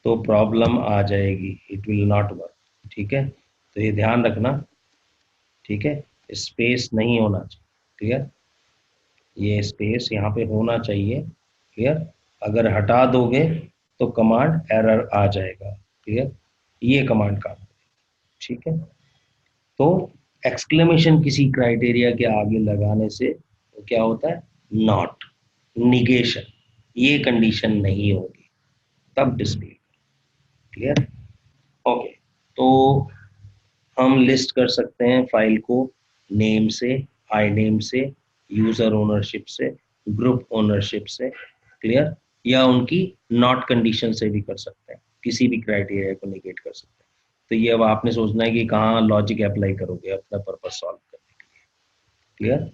तो प्रॉब्लम आ जाएगी, इट विल नॉट वर्क। ठीक है, तो ये ध्यान रखना। ठीक है, स्पेस नहीं होना चाहिए। क्लियर? ये स्पेस यहाँ पे होना चाहिए। क्लियर? अगर हटा दोगे तो कमांड एरर आ जाएगा। क्लियर? ये कमांड काम करेगी। ठीक है, तो एक्सक्लेमेशन किसी क्राइटेरिया के आगे लगाने से तो क्या होता है, नॉट, निगेशन, ये कंडीशन नहीं होगी, तब डिस्प्ले। क्लियर? ओके, तो हम लिस्ट कर सकते हैं फाइल को नेम से, आई नेम से, यूजर ओनरशिप से, ग्रुप ओनरशिप से। क्लियर? या उनकी नॉट कंडीशन से भी कर सकते हैं, किसी भी क्राइटेरिया को निगेट कर सकते हैं। तो ये अब आपने सोचना है कि कहाँ लॉजिक अप्लाई करोगे अपना पर्पस सॉल्व करने के लिए। क्लियर?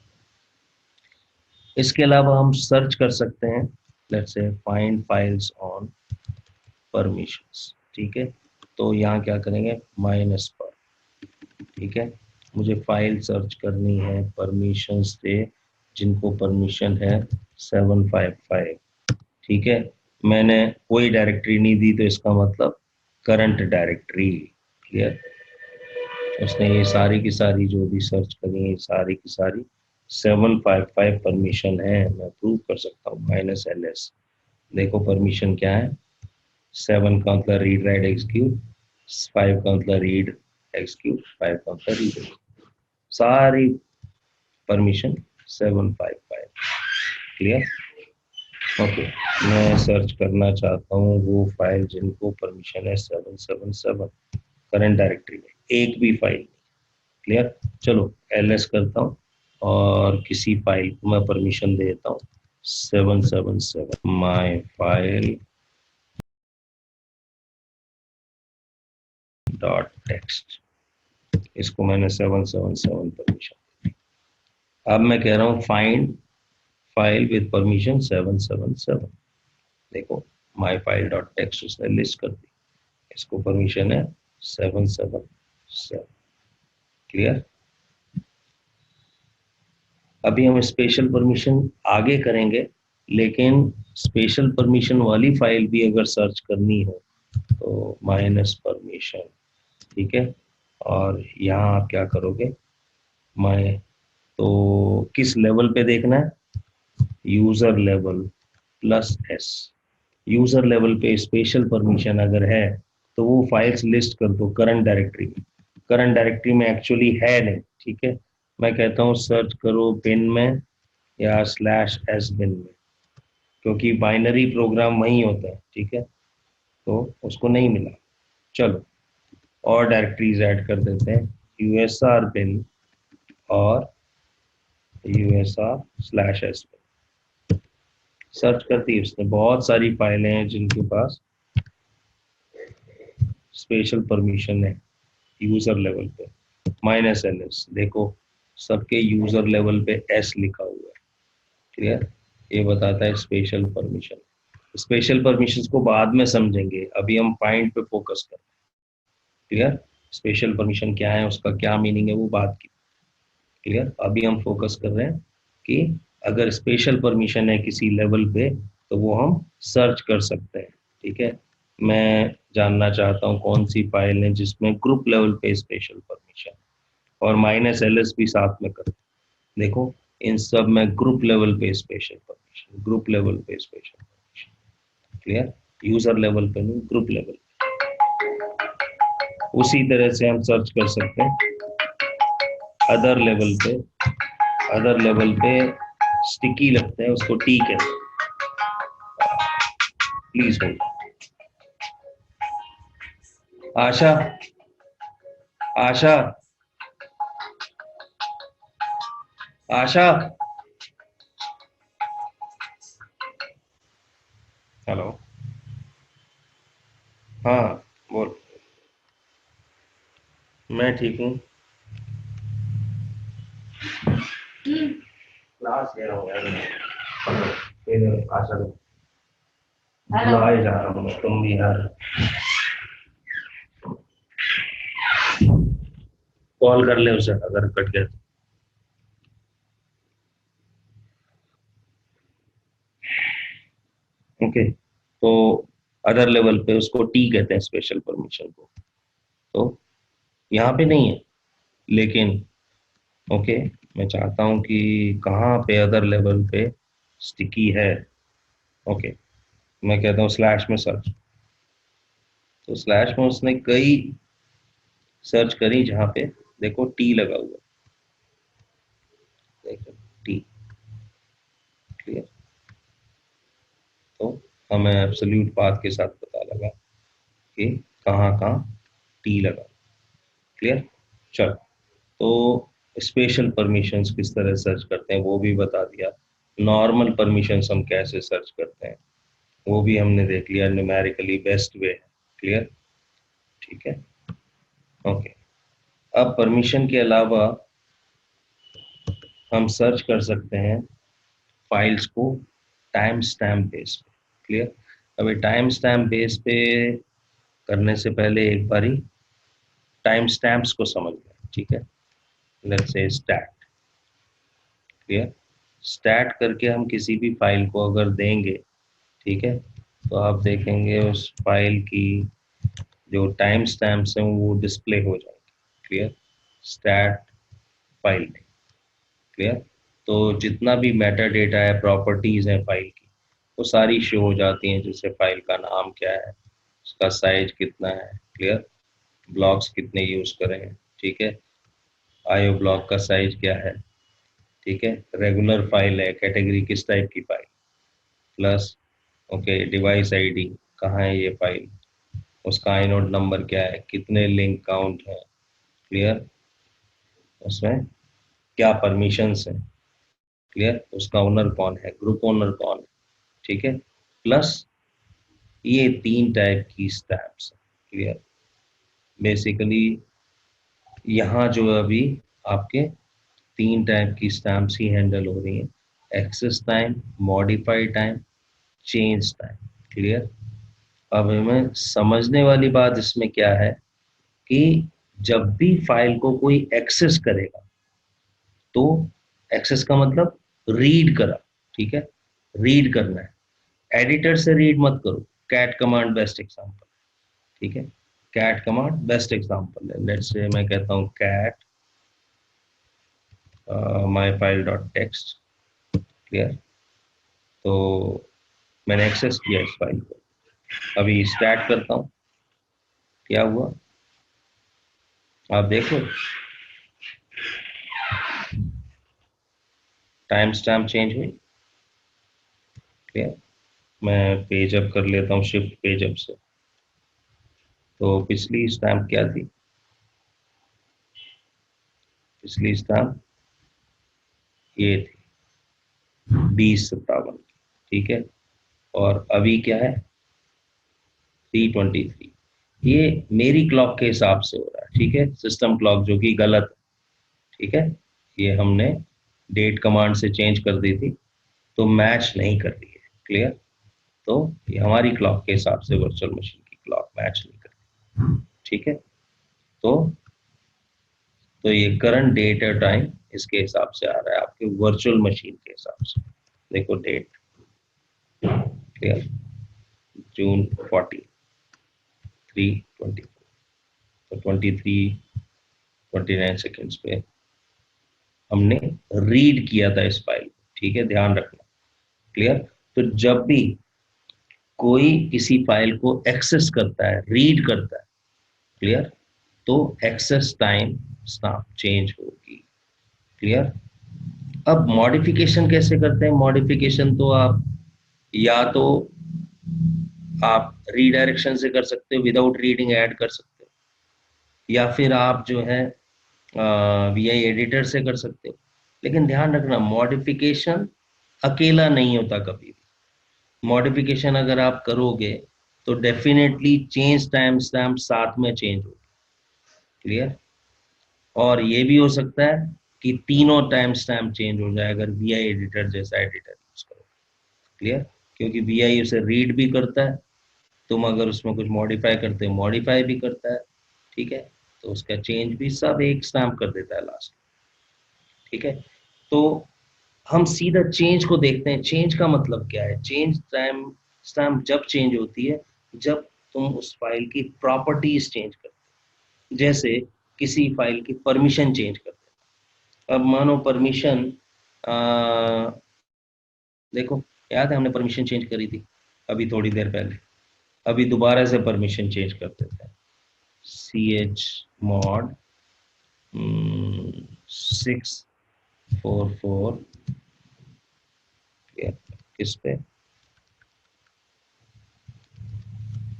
इसके अलावा हम सर्च कर सकते हैं, let's say find files on permissions. ठीक है, तो यहाँ क्या करेंगे, माइनस पर। ठीक है, मुझे फाइल सर्च करनी है परमिशन से, जिनको परमिशन है 755। ठीक है, मैंने कोई डायरेक्टरी नहीं दी तो इसका मतलब करंट डायरेक्टरी। क्लियर? उसने ये सारी की सारी जो भी सर्च करी है, सारी की सारी 755 परमिशन है। मैं प्रूव कर सकता हूँ, -ls। देखो परमिशन क्या है, 7 का मतलब रीड राइट एग्जीक्यूट, 5 का मतलब रीड एग्जीक्यूट, 5 का मतलब रीड। सारी परमिशन 755। क्लियर? ओके, मैं सर्च करना चाहता हूँ वो फाइल जिनको परमिशन है 777 करंट डायरेक्टरी में, एक भी फाइल। क्लियर? चलो ls करता हूँ और किसी फाइल को मैं परमिशन देता हूँ 777 माई फाइल डॉट टेक्स्ट, इसको मैंने 777 परमिशन। अब मैं कह रहा हूँ फाइंड फाइल विद परमिशन 777। देखो माई फाइल डॉट टेक्स्ट उसने लिस्ट कर दी, इसको परमिशन है 777। क्लियर? अभी हम स्पेशल परमिशन आगे करेंगे, लेकिन स्पेशल परमिशन वाली फाइल भी अगर सर्च करनी हो तो माइनस परमिशन। ठीक है, और यहाँ आप क्या करोगे, माय, तो किस लेवल पे देखना है, user level plus S. User level पे स्पेशल परमिशन अगर है तो वो फाइल्स लिस्ट कर दो करंट डायरेक्टरी में। करंट डायरेक्टरी में एक्चुअली है नहीं। ठीक है, मैं कहता हूँ सर्च करो बिन में या स्लैश एस बिन में, क्योंकि बाइनरी प्रोग्राम वही होता है। ठीक है, तो उसको नहीं मिला। चलो और डायरेक्टरीज ऐड कर देते हैं, यूएसआर बिन और यूएसआर स्लैश एस बिन। सर्च करती है उसने, बहुत सारी फाइलें हैं जिनके पास स्पेशल परमिशन है यूजर लेवल पे। -ls, देखो सबके यूजर लेवल पे एस लिखा हुआ है। क्लियर? ये बताता है स्पेशल परमिशन। स्पेशल परमिशंस को बाद में समझेंगे, अभी हम फाइंड पे फोकस कर रहे हैं। क्लियर? स्पेशल परमिशन क्या है, उसका क्या मीनिंग है, वो बात की। क्लियर? अभी हम फोकस कर रहे हैं कि अगर स्पेशल परमिशन है किसी लेवल पे तो वो हम सर्च कर सकते हैं। ठीक है, मैं जानना चाहता हूँ कौन सी फाइल है जिसमें ग्रुप लेवल पे स्पेशल परमिशन, और -ls भी साथ में कर। देखो इन सब में ग्रुप लेवल पे स्पेशल परमिशन, ग्रुप लेवल पे special permission. Clear? User level पे नहीं, ग्रुप लेवल। उसी तरह से हम सर्च कर सकते हैं अदर लेवल पे। अदर लेवल पे स्टिकी लगता है, उसको टी कहते हैं। Please hold. Asha, Asha, Asha, hello, हाँ बोल। मैं ठीक हूँ। क्लास गया हूँ यार मैं, फिर आशा बुलाए जा रहा हूँ मैं, तुम भी यार कॉल कर ले उसे अगर कट गया तो। ओके, तो अदर लेवल पे उसको टी कहते हैं, स्पेशल परमिशन को। तो यहाँ पे नहीं है, लेकिन ओके, मैं चाहता हूँ कि कहाँ पे अदर लेवल पे स्टिकी है। ओके, मैं कहता हूँ स्लैश में सर्च। तो स्लैश में उसने कई सर्च करी जहाँ पे देखो टी लगा हुआ है, देखो टी, क्लियर। तो हमें एब्सोल्यूट पाथ के साथ पता लगा कि कहाँ कहाँ टी लगा, क्लियर। चल, तो स्पेशल परमिशंस किस तरह सर्च करते हैं वो भी बता दिया, नॉर्मल परमिशंस हम कैसे सर्च करते हैं वो भी हमने देख लिया, न्यूमेरिकली बेस्ट वे है, क्लियर, ठीक है। ओके, अब परमिशन के अलावा हम सर्च कर सकते हैं फाइल्स को टाइम स्टैम्प बेस पे, क्लियर। अभी टाइम स्टैम्प बेस पे करने से पहले एक बारी टाइम स्टैम्प्स को समझ लें, ठीक है। लेट्स से स्टैट, क्लियर। स्टैट करके हम किसी भी फाइल को अगर देंगे, ठीक है, तो आप देखेंगे उस फाइल की जो टाइम स्टैम्प्स हैं वो डिस्प्ले हो जाएंगे, क्लियर। स्टैट फाइल में, क्लियर। तो जितना भी मेटा डेटा है, प्रॉपर्टीज है फाइल की, वो सारी शो हो जाती हैं, जैसे फाइल का नाम क्या है, उसका साइज कितना है, क्लियर, ब्लॉक्स कितने यूज करें हैं, ठीक है, आईओ ब्लॉक का साइज क्या है, ठीक है, रेगुलर फाइल है, कैटेगरी किस टाइप की file, plus okay device ID, कहाँ है ये फाइल, उसका आइनोड नंबर क्या है, कितने लिंक काउंट है, क्लियर, उसमें क्या परमिशंस है, क्लियर, उसका ओनर कौन है, ग्रुप ओनर कौन है, ठीक है, प्लस ये 3 टाइप की स्टैम्प्स है, क्लियर। बेसिकली यहाँ जो अभी आपके 3 टाइप की स्टैम्प्स ही हैंडल हो रही हैं, access time, modify time, change time, clear. अब हमें समझने वाली बात इसमें क्या है कि जब भी फाइल को कोई एक्सेस करेगा, तो एक्सेस का मतलब रीड करा, ठीक है, रीड करना है, एडिटर से रीड मत करो, कैट कमांड बेस्ट एग्जांपल, ठीक है, कैट कमांड बेस्ट एग्जांपल है। लेट्स से मैं कहता हूँ cat my file dot text, clear. तो मैंने एक्सेस किया इस फाइल को, अभी स्टार्ट करता हूँ, क्या हुआ आप देखो, टाइम स्टैम्प चेंज हुई, क्लियर। मैं पेज अप कर लेता हूँ, शिफ्ट पेज अप से। तो पिछली स्टैम्प क्या थी, पिछली स्टैम्प ये थी 2057, ठीक है, और अभी क्या है 323। ये मेरी क्लॉक के हिसाब से हो रहा है, ठीक है, सिस्टम क्लॉक जो कि गलत है, ठीक है, ये हमने डेट कमांड से चेंज कर दी थी, तो मैच नहीं कर रही है, क्लियर। तो ये हमारी क्लॉक के हिसाब से वर्चुअल मशीन की क्लॉक मैच नहीं कर रही, ठीक है। तो तो ये करंट डेट और टाइम इसके हिसाब से आ रहा है, आपके वर्चुअल मशीन के हिसाब से। देखो डेट, क्लियर, जून 43 24, तो 23:29 पे हमने रीड किया था इस फाइल को, ठीक है, ध्यान रखना, क्लियर। तो जब भी कोई किसी फाइल को एक्सेस करता है, रीड करता है, क्लियर, तो एक्सेस टाइम स्टैम्प चेंज होगी, क्लियर। अब मॉडिफिकेशन कैसे करते हैं, मॉडिफिकेशन तो आप या तो आप रीडायरेक्शन से कर सकते हो, विदाउट रीडिंग ऐड कर सकते हो, या फिर आप जो है वीआई एडिटर से कर सकते हो। लेकिन ध्यान रखना मॉडिफिकेशन अकेला नहीं होता कभी भी, मॉडिफिकेशन अगर आप करोगे तो डेफिनेटली चेंज टाइम स्टैम्प साथ में चेंज होगी, क्लियर। और ये भी हो सकता है कि तीनों टाइम स्टैम्प चेंज हो जाए अगर वी आई एडिटर जैसा एडिटर यूज करो। क्लियर? क्योंकि वी आई उसे रीड भी करता है, तुम अगर उसमें कुछ मॉडिफाई करते हो मॉडिफाई भी करता है। ठीक है, तो उसका चेंज भी सब एक स्टैम्प कर देता है लास्ट। ठीक है, तो हम सीधा चेंज को देखते हैं। चेंज का मतलब क्या है? चेंज टाइम स्टैम्प जब चेंज होती है जब तुम उस फाइल की प्रॉपर्टीज चेंज करते हो। जैसे किसी फाइल की परमिशन चेंज करते हो। अब मानो परमिशन, देखो याद है हमने परमिशन चेंज करी थी अभी थोड़ी देर पहले। अभी दोबारा से परमिशन चेंज कर देते हैं। सी एच मॉड 644, किस पे?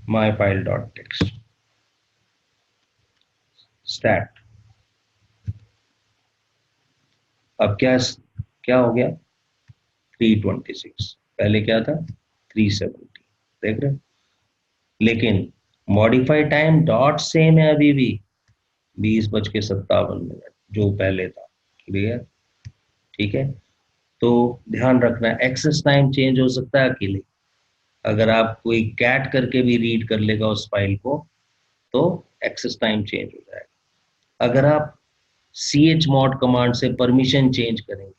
My file dot text stat. अब क्या क्या हो गया? 326, पहले क्या था? 370। देख रहे हो? लेकिन मॉडिफाई टाइम डॉट सेम है अभी भी, 20:57 जो पहले था। क्लियर? ठीक है, तो ध्यान रखना एक्सेस टाइम चेंज हो सकता है अकेले। अगर आप कोई कैट करके भी रीड कर लेगा उस फाइल को तो एक्सेस टाइम चेंज हो जाएगा। अगर आप सी एच मॉड कमांड से परमिशन चेंज करेंगे,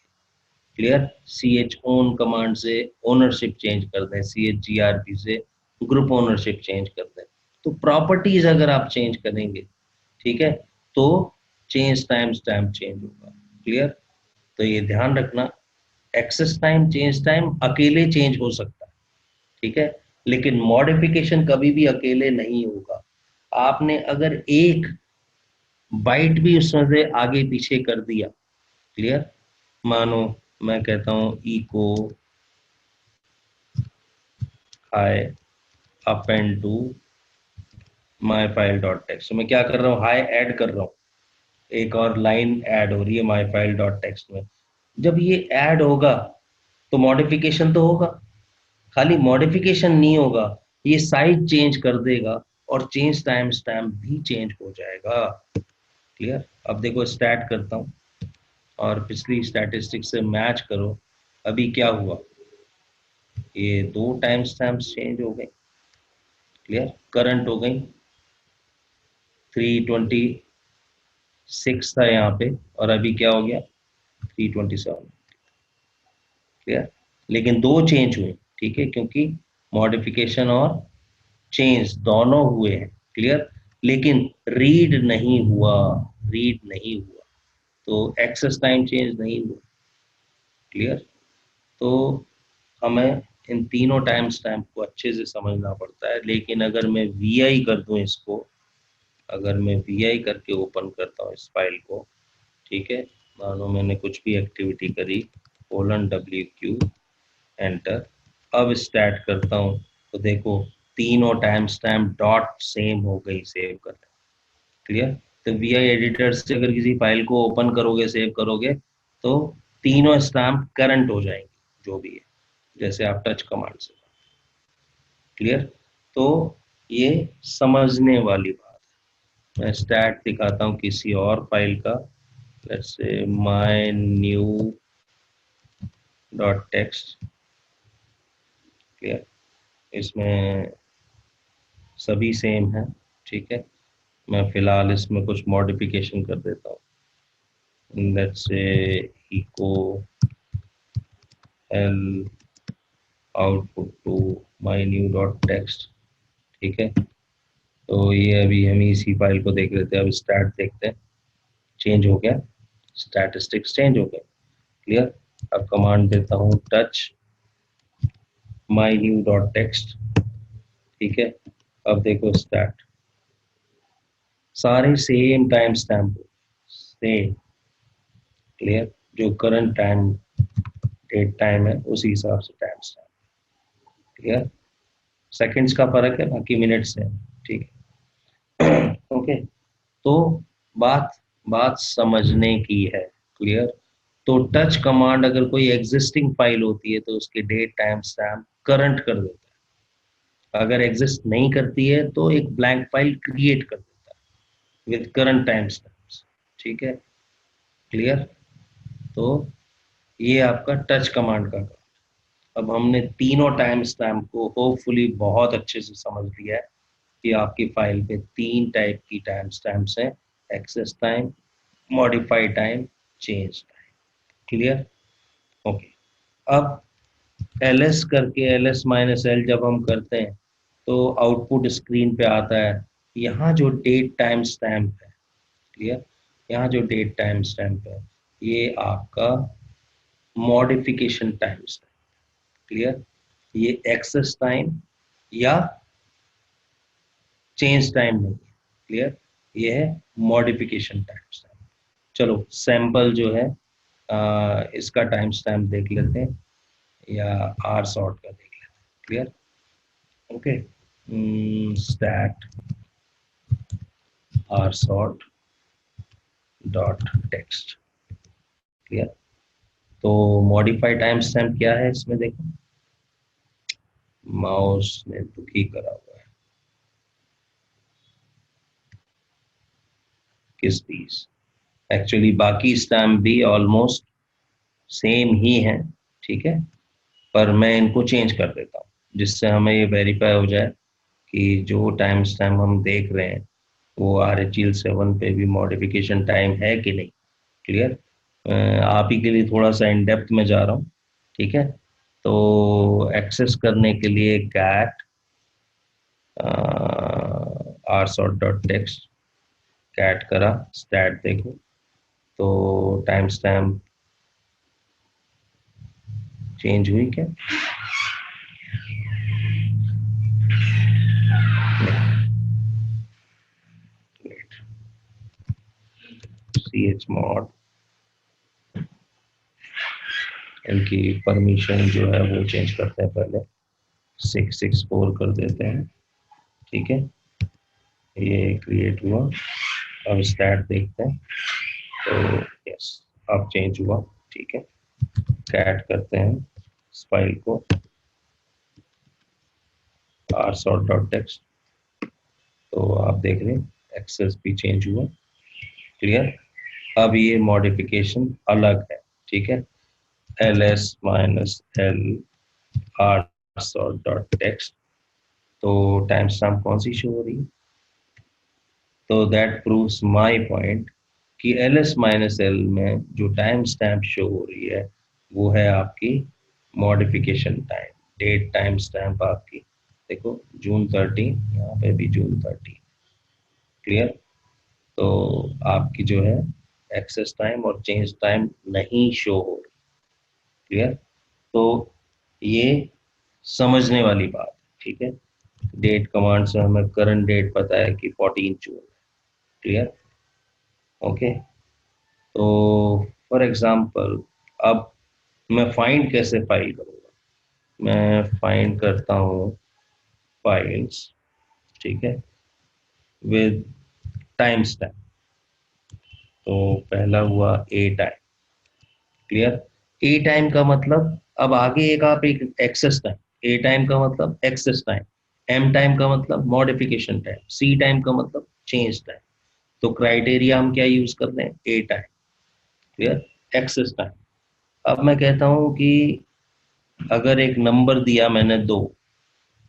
clear, C H own command से ओनरशिप चेंज कर दें, C H G R P से ग्रुप ओनरशिप चेंज कर दें, तो प्रॉपर्टीज अगर आप चेंज करेंगे, ठीक है, तो चेंज टाइम स्टैम्प चेंज होगा। क्लियर? तो ये ध्यान रखना, एक्सेस टाइम चेंज टाइम अकेले चेंज हो सकता है, ठीक है, लेकिन मॉडिफिकेशन कभी भी अकेले नहीं होगा। आपने अगर एक बाइट भी उसमें से आगे पीछे कर दिया, क्लियर, मानो मैं कहता हूं echo hi append to my file dot text, मैं क्या कर रहा हूँ? हाई ऐड कर रहा हूँ, एक और लाइन ऐड हो रही है माई फाइल डॉट टेक्स्ट में। जब ये ऐड होगा तो मॉडिफिकेशन तो होगा, खाली मॉडिफिकेशन नहीं होगा, ये साइज चेंज कर देगा और चेंज टाइम स्टैम्प भी चेंज हो जाएगा। क्लियर? अब देखो स्टैट करता हूँ और पिछली स्टैटिस्टिक से मैच करो, अभी क्या हुआ? ये दो टाइम स्टैम्प्स चेंज हो गए। क्लियर? करंट हो गई 326 था यहाँ पे और अभी क्या हो गया? 327। क्लियर? लेकिन दो चेंज हुए, ठीक है, क्योंकि मॉडिफिकेशन और चेंज दोनों हुए हैं। क्लियर? लेकिन रीड नहीं हुआ, रीड नहीं हुआ, तो एक्सेस टाइम चेंज नहीं हुआ। क्लियर? तो हमें इन तीनों टाइम स्टैम्प को अच्छे से समझना पड़ता है। लेकिन अगर मैं वी आई कर दूं इसको, अगर मैं वी आई करके ओपन करता हूँ इस फाइल को, ठीक है, मानो मैंने कुछ भी एक्टिविटी करी, :WQ एंटर, अब स्टार्ट करता हूँ, तो देखो तीनों टाइम स्टैम्प डॉट सेम हो गई सेव कर। क्लियर? तो वी आई एडिटर से अगर किसी फाइल को ओपन करोगे, सेव करोगे, तो तीनों स्टैम्प करंट हो जाएंगे जो भी है, जैसे आप टच कमांड से। क्लियर? तो ये समझने वाली बात है। मैं स्टैट दिखाता हूँ किसी और फाइल का, let's say my new dot text. Clear? इसमें सभी सेम है, ठीक है, मैं फिलहाल इसमें कुछ मॉडिफिकेशन कर देता हूँ। Let's say echo L output to my new dot text. ठीक है, तो ये अभी हम इसी फाइल को देख लेते हैं। अब स्टार्ट देखते हैं, चेंज हो गया, स्टैटिस्टिक्स चेंज हो गए। क्लियर? अब कमांड देता हूँ touch my new dot text. ठीक है, अब देखो स्टार्ट, सारे same time stamp same. Clear? जो करंट टाइम डेट टाइम है उसी हिसाब से टाइम स्टैम्प। क्लियर? सेकंड्स का फर्क है, बाकी मिनट्स है। ठीक है ओके, तो बात बात समझने की है। क्लियर? तो टच कमांड अगर कोई एग्जिस्टिंग फाइल होती है तो उसके डेट टाइम स्टैम्प करंट कर देता है, अगर एग्जिस्ट नहीं करती है तो एक ब्लैंक फाइल क्रिएट कर देता है विद करंट टाइम स्टैम्प्स। ठीक है? क्लियर? तो ये आपका टच कमांड का काम। अब हमने तीनों टाइम स्टैम्प को होपफुली बहुत अच्छे से समझ लिया है कि आपकी फाइल पे तीन टाइप की टाइम स्टैम्प्स हैं, access time, modify time, change time. Clear? Okay. अब ls करके ls-l जब हम करते हैं तो आउटपुट स्क्रीन पे आता है। यहाँ जो डेट टाइम स्टैम्प है, क्लियर, यहाँ जो डेट टाइम स्टैम्प है ये आपका मॉडिफिकेशन टाइम स्टैम्प। क्लियर? ये एक्सेस टाइम या चेंज टाइम नहीं है। क्लियर? ये है मॉडिफिकेशन टाइम स्टैम्प। चलो सैंपल जो है इसका टाइम स्टैम्प देख लेते हैं या आर सॉर्ट का देख लेते हैं। Clear? Okay. Stat R sort dot text. Clear? तो मॉडिफाई टाइम स्टैम्प क्या है इसमें देखो, माउस ने दुखी करा हुआ है, किस पीस। एक्चुअली बाकी स्टैम्प भी ऑलमोस्ट सेम ही है, ठीक है, पर मैं इनको चेंज कर देता हूँ जिससे हमें ये वेरीफाई हो जाए कि जो टाइम स्टैम्प हम देख रहे हैं वो RHEL 7 पे भी मॉडिफिकेशन टाइम है कि नहीं। क्लियर? आप ही के लिए थोड़ा सा इन डेप्थ में जा रहा हूँ, ठीक है। तो एक्सेस करने के लिए cat R sort dot text, cat करा, स्टैट देखो तो टाइम स्टैम्प चेंज हुई क्या? chmod, इनकी परमिशन जो है वो चेंज करते हैं, पहले 664 कर देते हैं, ठीक है। ये क्रिएट हुआ। अब स्टैट देखते हैं तो यस, अब चेंज हुआ, ठीक है। कैट करते हैं इस फाइल को आर सॉर्ट डॉट टेक्स्ट, तो आप देख रहे हैं एक्सेस भी चेंज हुआ। क्लियर? अब ये मॉडिफिकेशन अलग है, ठीक है। ls-l R sort dot text, तो टाइम स्टैम्प कौन सी शो हो रही है? तो दैट प्रूव्स माय पॉइंट कि ls-l में जो टाइम स्टैम्प शो हो रही है वो है आपकी modification time. Date time stamp आपकी देखो June 13, यहाँ पे भी June 13। क्लियर? तो आपकी जो है एक्सेस टाइम और चेंज टाइम नहीं शो हो रही। क्लियर? तो ये समझने वाली बात है, ठीक है। डेट कमांड से हमें करंट डेट पता है कि 14 जून। क्लियर? ओके। तो फॉर एग्जांपल अब मैं फाइंड कैसे फाइल करूँगा? मैं फाइंड करता हूँ फाइल्स, ठीक है, विद टाइम स्टैम्प। तो पहला हुआ ए टाइम। क्लियर? ए टाइम का मतलब अब आगे एक आप एक एक्सेस टाइम, ए टाइम का मतलब एक्सेस टाइम, एम टाइम का मतलब मॉडिफिकेशन टाइम, सी टाइम का मतलब चेंज टाइम। तो क्राइटेरिया हम क्या यूज कर रहे हैं? A time. Clear? Access time. अब मैं कहता हूं कि अगर एक नंबर दिया मैंने 2,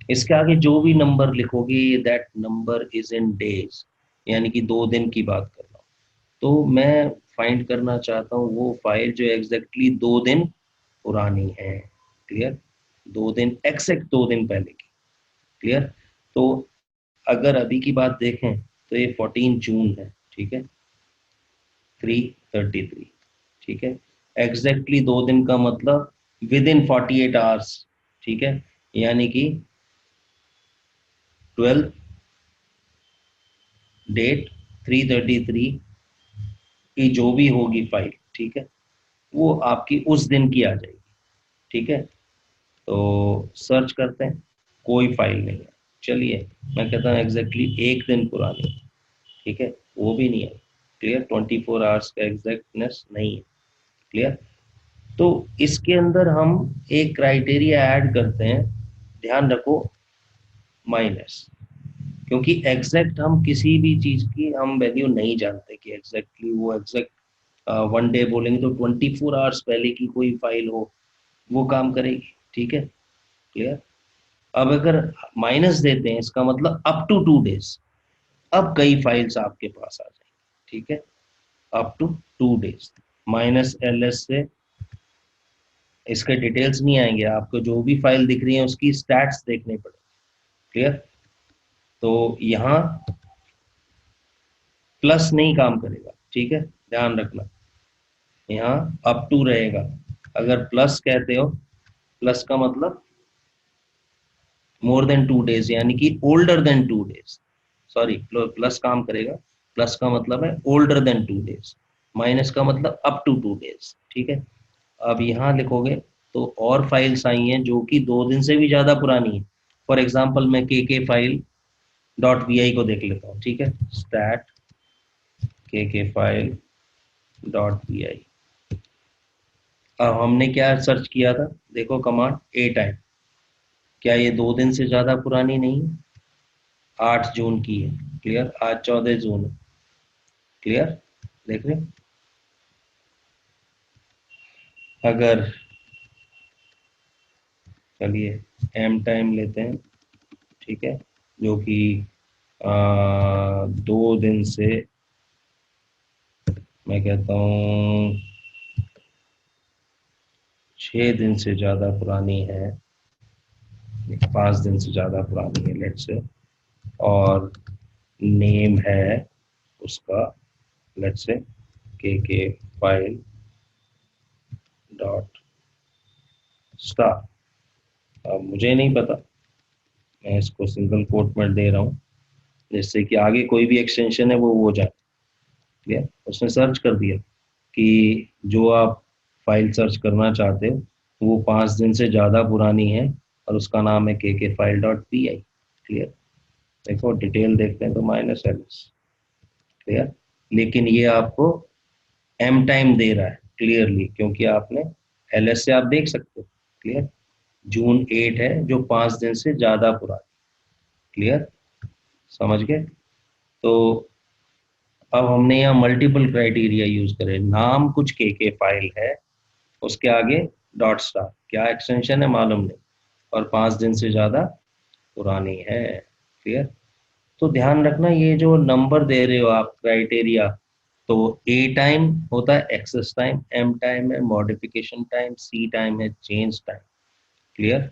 इसके आगे जो भी नंबर लिखोगे that number is in days, यानी कि 2 दिन की बात कर रहा हूँ। तो मैं फाइंड करना चाहता हूँ वो फाइल जो एग्जैक्टली 2 दिन पुरानी है। क्लियर? 2 दिन, एक्सैक्ट 2 दिन पहले की। क्लियर? तो अगर अभी की बात देखें तो ये 14 जून है, ठीक है, 3:33, ठीक है। एग्जैक्टली 2 दिन का मतलब विद इन 48 आवर्स, ठीक है, यानी कि 12 डेट 3:33 की जो भी होगी फाइल, ठीक है, वो आपकी उस दिन की आ जाएगी। ठीक है। तो सर्च करते हैं, कोई फाइल नहीं है। चलिए मैं कहता हूँ एग्जैक्टली 1 दिन पुरानी, ठीक है, वो भी नहीं है। क्लियर? 24 आवर्स का एग्जैक्टनेस नहीं है। क्लियर? तो इसके अंदर हम एक क्राइटेरिया ऐड करते हैं, ध्यान रखो, माइनस, क्योंकि एग्जैक्ट हम किसी भी चीज की हम वैल्यू नहीं जानते कि एग्जैक्टली वो एग्जैक्ट वन डे बोलेंगे तो 24 आवर्स पहले की कोई फाइल हो वो काम करेगी, ठीक है, क्लियर। अब अगर माइनस देते हैं इसका मतलब अप टू 2 डेज, अब कई फाइल्स आपके पास आ जाएंगी, ठीक है, up to 2 days. Minus L S से इसके डिटेल्स नहीं आएंगे, आपको जो भी फाइल दिख रही है उसकी स्टैट्स देखने पड़ेंगे, क्लियर। तो यहाँ प्लस नहीं काम करेगा, ठीक है, ध्यान रखना, यहाँ अप टू रहेगा। अगर प्लस कहते हो, प्लस का मतलब मोर देन 2 डेज, यानी कि older than 2 days, sorry, plus काम करेगा, प्लस का मतलब है ओल्डर देन 2 डेज, माइनस का मतलब अप टू 2 डेज, ठीक है। अब यहाँ लिखोगे तो और फाइल्स आई हैं जो कि 2 दिन से भी ज्यादा पुरानी है। फॉर एग्जाम्पल मैं के फाइल डॉट वी आई को देख लेता हूँ, ठीक है, स्टैट के फाइल डॉट वी आई। अब हमने क्या सर्च किया था, देखो कमांड ए टाइम, क्या ये 2 दिन से ज्यादा पुरानी नहीं है, 8 जून की है, क्लियर, आज 14 जून है, क्लियर, देख रहे। अगर चलिए एम टाइम लेते हैं, ठीक है, जो कि 2 दिन से, मैं कहता हूँ 6 दिन से ज्यादा पुरानी है, 5 दिन से ज्यादा पुरानी है लेट्स से, और नेम है उसका लेट्स से के फाइल डॉट स्टार। अब मुझे नहीं पता, मैं इसको सिंगल कोट में दे रहा हूँ जिससे कि आगे कोई भी एक्सटेंशन है वो हो जाए, क्लियर। उसने सर्च कर दिया कि जो आप फाइल सर्च करना चाहते हो वो 5 दिन से ज़्यादा पुरानी है और उसका नाम है के file dot P I, clear. देखो डिटेल देखते हैं तो माइनस एल, क्लियर। लेकिन ये आपको एम टाइम दे रहा है क्लियरली, क्योंकि आपने एल एस से आप देख सकते हो, क्लियर। जून 8 है जो 5 दिन से ज़्यादा पुरानी, क्लियर, समझ गए। तो अब हमने यहाँ मल्टीपल क्राइटेरिया यूज करे, नाम कुछ के फाइल है, उसके आगे डॉट स्टार, क्या एक्सटेंशन है मालूम नहीं, और 5 दिन से ज्यादा पुरानी है, क्लियर। तो ध्यान रखना ये जो नंबर दे रहे हो आप क्राइटेरिया, तो ए टाइम होता है एक्सेस टाइम, एम टाइम है मॉडिफिकेशन टाइम, सी टाइम है चेंज टाइम, क्लियर।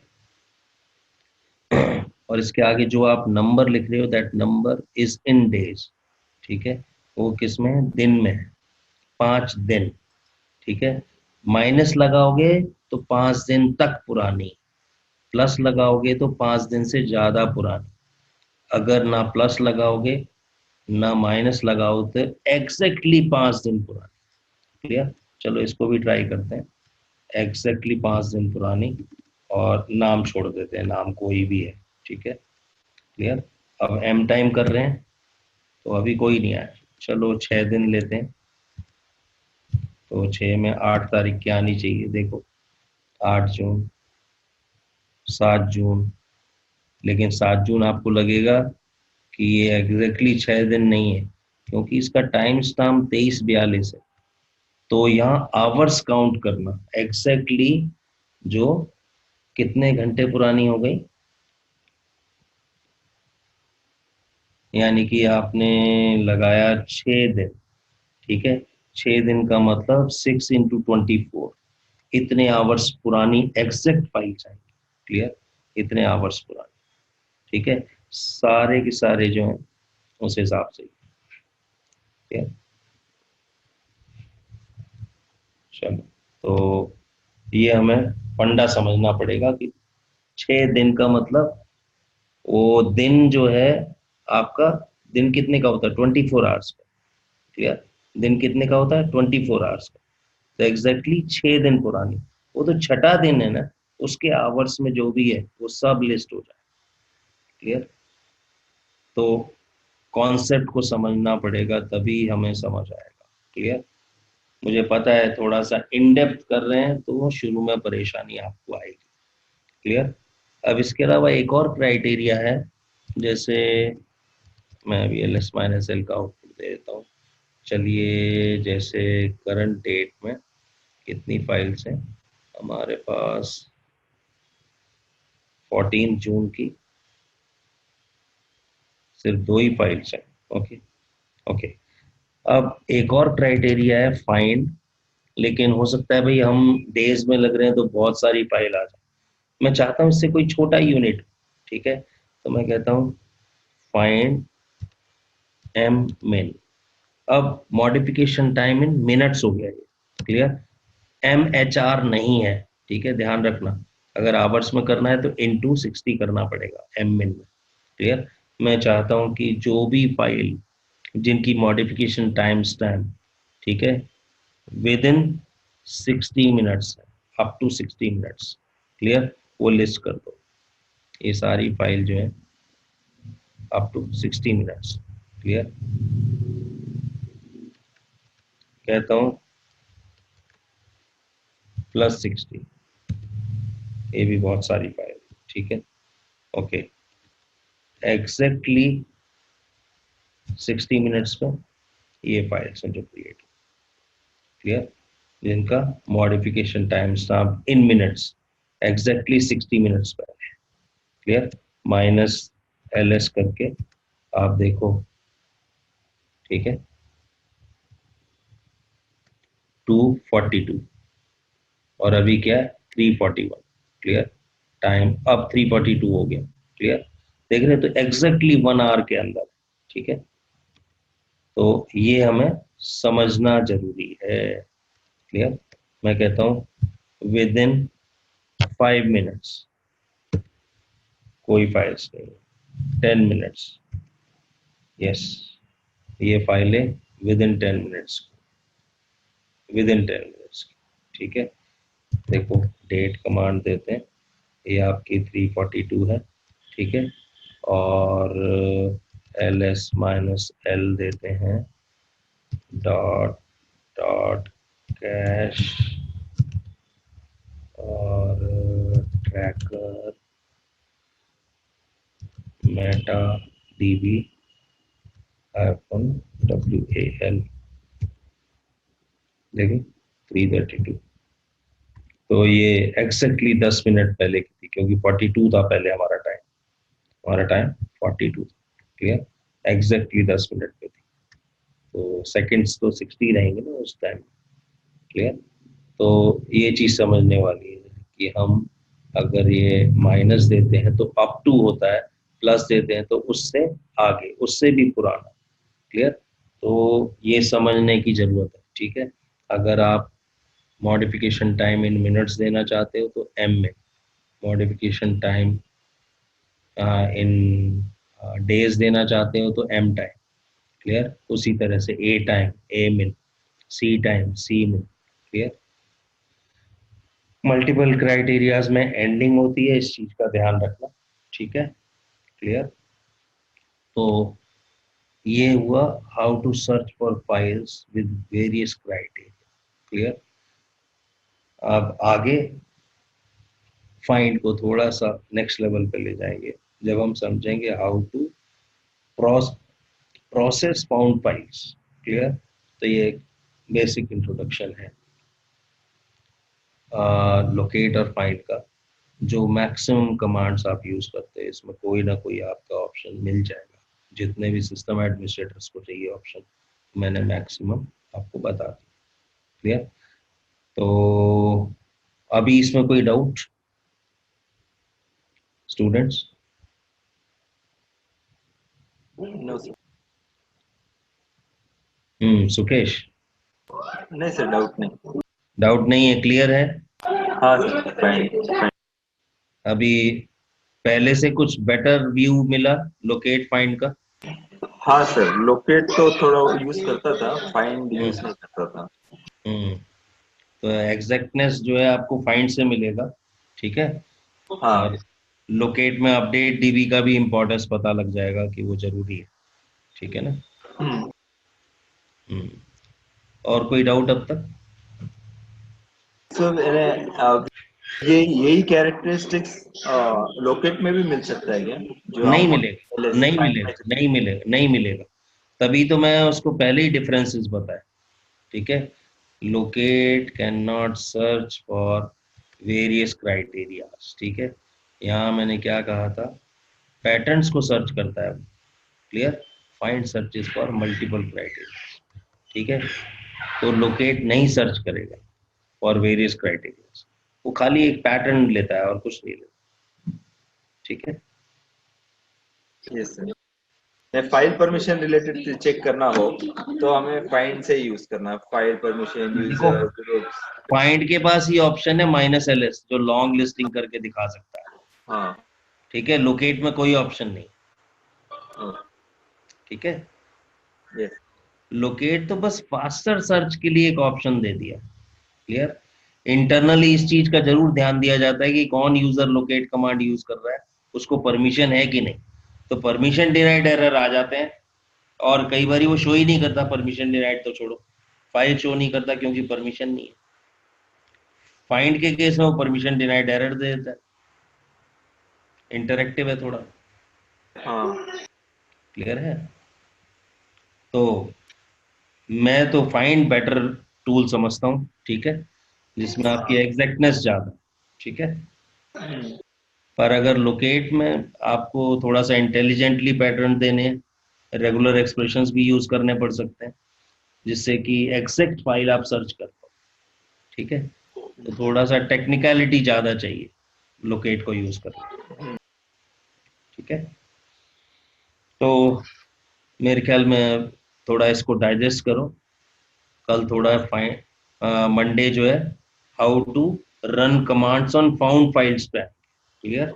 और इसके आगे जो आप नंबर लिख रहे हो that number is in days, ठीक है, वो किस में है, दिन में है, 5 दिन, ठीक है। माइनस लगाओगे तो 5 दिन तक पुरानी, प्लस लगाओगे तो 5 दिन से ज्यादा पुरानी, अगर ना प्लस लगाओगे ना माइनस लगाओ तो एग्जैक्टली 5 दिन पुरानी, क्लियर। चलो इसको भी ट्राई करते हैं, एग्जैक्टली 5 दिन पुरानी, और नाम छोड़ देते हैं, नाम कोई भी है, ठीक है, क्लियर। अब एम टाइम कर रहे हैं तो अभी कोई नहीं आया, चलो 6 दिन लेते हैं, तो 6 में 8 तारीख क्या आनी चाहिए, देखो 8 जून, 7 जून, लेकिन 7 जून आपको लगेगा कि ये एग्जैक्टली 6 दिन नहीं है, क्योंकि इसका टाइम स्टाम्प 2342 है। तो यहाँ आवर्स काउंट करना एग्जैक्टली, जो कितने घंटे पुरानी हो गई, यानी कि आपने लगाया 6 दिन, ठीक है, 6 दिन का मतलब 6 × 24, इतने आवर्स पुरानी एग्जैक्ट फाइल चाहिए, क्लियर, इतने आवर्स पुरानी, ठीक है, सारे के सारे जो हैं उस हिसाब से, ठीक है। चलो, तो ये हमें फंडा समझना पड़ेगा कि 6 दिन का मतलब वो दिन जो है आपका, दिन कितने का होता है, 24 आवर्स का, क्लियर, दिन कितने का होता है, 24 आवर्स का, तो एग्जैक्टली 6 दिन पुरानी, वो तो छठा दिन है ना, उसके आवर्स में जो भी है वो सब लिस्ट हो जाए, क्लियर। तो कॉन्सेप्ट को समझना पड़ेगा तभी हमें समझ आएगा, क्लियर। मुझे पता है थोड़ा सा इन डेप्थ कर रहे हैं तो शुरू में परेशानी आपको आएगी, क्लियर। अब इसके अलावा एक और क्राइटेरिया है, जैसे मैं अभी एल एस माइनस एल का आउटपुट दे देता हूँ, चलिए जैसे करंट डेट में कितनी फाइल्स हैं हमारे पास, 14 जून की सिर्फ 2 ही फाइल्स हैं। Okay okay. अब एक और क्राइटेरिया है फाइंड, लेकिन हो सकता है भाई हम डेज में लग रहे हैं तो बहुत सारी फाइल आ जाए। मैं चाहता हूँ इससे कोई छोटा यूनिट, ठीक है, तो मैं कहता हूँ फाइंड एम मिन। अब मॉडिफिकेशन टाइम इन मिनट्स हो गया, ये क्लियर। एम एच आर नहीं है, ठीक है, ध्यान रखना। अगर आवर्स में करना है तो इनटू 60 करना पड़ेगा एम मिन में, क्लियर। मैं चाहता हूं कि जो भी फाइल जिनकी मॉडिफिकेशन टाइम स्टैम्प, ठीक है, within 60 minutes, up to 60 minutes, clear, वो लिस्ट कर दो। ये सारी फाइल जो है अप टू 60 मिनट्स, क्लियर। कहता हूँ +60, ये भी बहुत सारी फाइल, ठीक है। ओके, एग्जैक्टली 60 मिनट्स में ये फाइल्स हैं जो क्रिएट, क्लियर, जिनका मॉडिफिकेशन टाइम स्टैम्प इन मिनट्स एग्जैक्टली 60 मिनट्स पर है, क्लियर। -ls करके आप देखो, ठीक है, 242 और अभी क्या है 341, क्लियर। टाइम अब 342 हो गया, क्लियर, देख रहे हैं, तो एग्जैक्टली 1 आवर के अंदर, ठीक है। तो ये हमें समझना जरूरी है, क्लियर। मैं कहता हूं विद इन 5 मिनट्स, कोई फाइल्स नहीं, 10 मिनट्स, यस, ये फाइलें with in 10 minutes, with in 10 minutes, ठीक है। देखो डेट कमांड देते हैं, ये आपकी 342 है, ठीक है, और ls-l देते हैं, डॉट डॉट कैश और ट्रैकर मेटा db -wal, देखिए 332। तो ये एग्जैक्टली 10 मिनट पहले की थी, क्योंकि 42 था पहले हमारा टाइम 42 था, क्लियर, एग्जैक्टली 10 मिनट पे थी। तो सेकंड्स तो 60 रहेंगे ना उस टाइम, क्लियर। तो ये चीज समझने वाली है कि हम अगर ये माइनस देते हैं तो अप टू होता है, प्लस देते हैं तो उससे आगे, उससे भी पुराना, क्लियर। तो ये समझने की जरूरत है, ठीक है। अगर आप मॉडिफिकेशन टाइम इन मिनट्स देना चाहते हो तो एम में, मॉडिफिकेशन टाइम इन डेज देना चाहते हो तो एम टाइम, क्लियर। उसी तरह से ए टाइम ए मिन, सी टाइम सी मिन, क्लियर। मल्टीपल क्राइटेरियाज में एंडिंग होती है, इस चीज का ध्यान रखना, ठीक है, क्लियर। तो ये हुआ how to search for files with various criteria, clear. अब आगे फाइंड को थोड़ा सा नेक्स्ट लेवल पे ले जाएंगे जब हम समझेंगे how to process found files, clear. तो ये बेसिक इंट्रोडक्शन है लोकेट और फाइंड का। जो मैक्सिमम कमांड्स आप यूज करते हैं इसमें कोई ना कोई आपका ऑप्शन मिल जाएगा, जितने भी सिस्टम एडमिनिस्ट्रेटर्स को चाहिए ऑप्शन मैंने मैक्सिमम आपको बता दिया, क्लियर। तो अभी इसमें कोई doubt students? No sir. Sukesh, नहीं सर, डाउट नहीं। डाउट नहीं है, क्लियर है? हाँ सर, फाइन। अभी पहले से कुछ बेटर व्यू मिला लोकेट फाइंड का? हाँ सर, लोकेट तो थोड़ा यूज करता था, फाइंड यूज हम्म नहीं करता था। हम्म तो एग्जैक्टनेस जो है आपको फाइंड से मिलेगा, ठीक है। हाँ। और लोकेट में अपडेट डीबी का भी इम्पोर्टेंस पता लग जाएगा कि वो जरूरी है, ठीक है ना। हम्म, हम्म और कोई डाउट अब तक? सर ये यही कैरेक्टरिस्टिक्स लोकेट में भी मिल सकता है क्या, जो नहीं हम मिलेगा, पहले से नहीं फाइंड में? मिलेगा, नहीं मिलेगा, नहीं मिलेगा। तभी तो मैं उसको पहले ही डिफरेंसेस बताया, ठीक है। Locate can not search for various criterias, ठीक है। यहाँ मैंने क्या कहा था, पैटर्न्स को सर्च करता है, clear. Find searches for multiple criteria, ठीक है। तो लोकेट नहीं सर्च करेगा फॉर वेरियस क्राइटेरिया, वो खाली एक पैटर्न लेता है और कुछ नहीं लेता, ठीक है। Yes sir. File permission related check करना हो तो हमें फाइंड से यूज करना है, फाइल परमिशन, देखो, यूजर ग्रुप्स। फाइंड के पास ये ऑप्शन है -ls, जो लॉन्ग लिस्टिंग करके दिखा सकता है, हाँ। ठीक है। लोकेट में कोई ऑप्शन नहीं, हाँ, ठीक है। यस। लोकेट तो बस फास्टर सर्च के लिए एक ऑप्शन दे दिया, क्लियर। इंटरनली इस चीज का जरूर ध्यान दिया जाता है कि कौन यूजर लोकेट कमांड यूज कर रहा है, उसको परमिशन है कि नहीं। तो परमिशन डिनाइड एरर आ जाते हैं, और कई बार वो शो ही नहीं करता, परमिशन डिनाइड तो छोड़ो, फाइल शो नहीं करता क्योंकि परमिशन नहीं है। फाइंड के केस में वो परमिशन डिनाइड एरर दे देता है, इंटरेक्टिव है थोड़ा, हाँ। क्लियर है। तो मैं तो फाइंड बेटर टूल समझता हूँ, ठीक है, जिसमें आपकी एग्जैक्टनेस ज्यादा, ठीक है। पर अगर लोकेट में आपको थोड़ा सा इंटेलिजेंटली पैटर्न देने, रेगुलर एक्सप्रेशंस भी यूज करने पड़ सकते हैं, जिससे कि एग्जैक्ट फाइल आप सर्च कर पाओ, ठीक है। तो थोड़ा सा टेक्निकलिटी ज्यादा चाहिए लोकेट को यूज करने, ठीक है। तो मेरे ख्याल में थोड़ा इसको डाइजेस्ट करो, कल थोड़ा फाइन मंडे जो है, how to run commands on found files पे, क्लियर,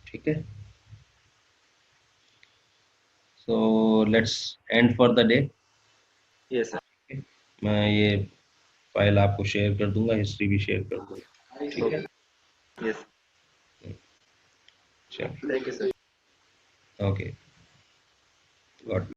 ठीक है। So let's end for the day. Yes sir. मैं ये फाइल आपको शेयर कर दूंगा, हिस्ट्री भी शेयर कर दूंगा, ठीक है। यस। चलो, thank you sir. Okay, God.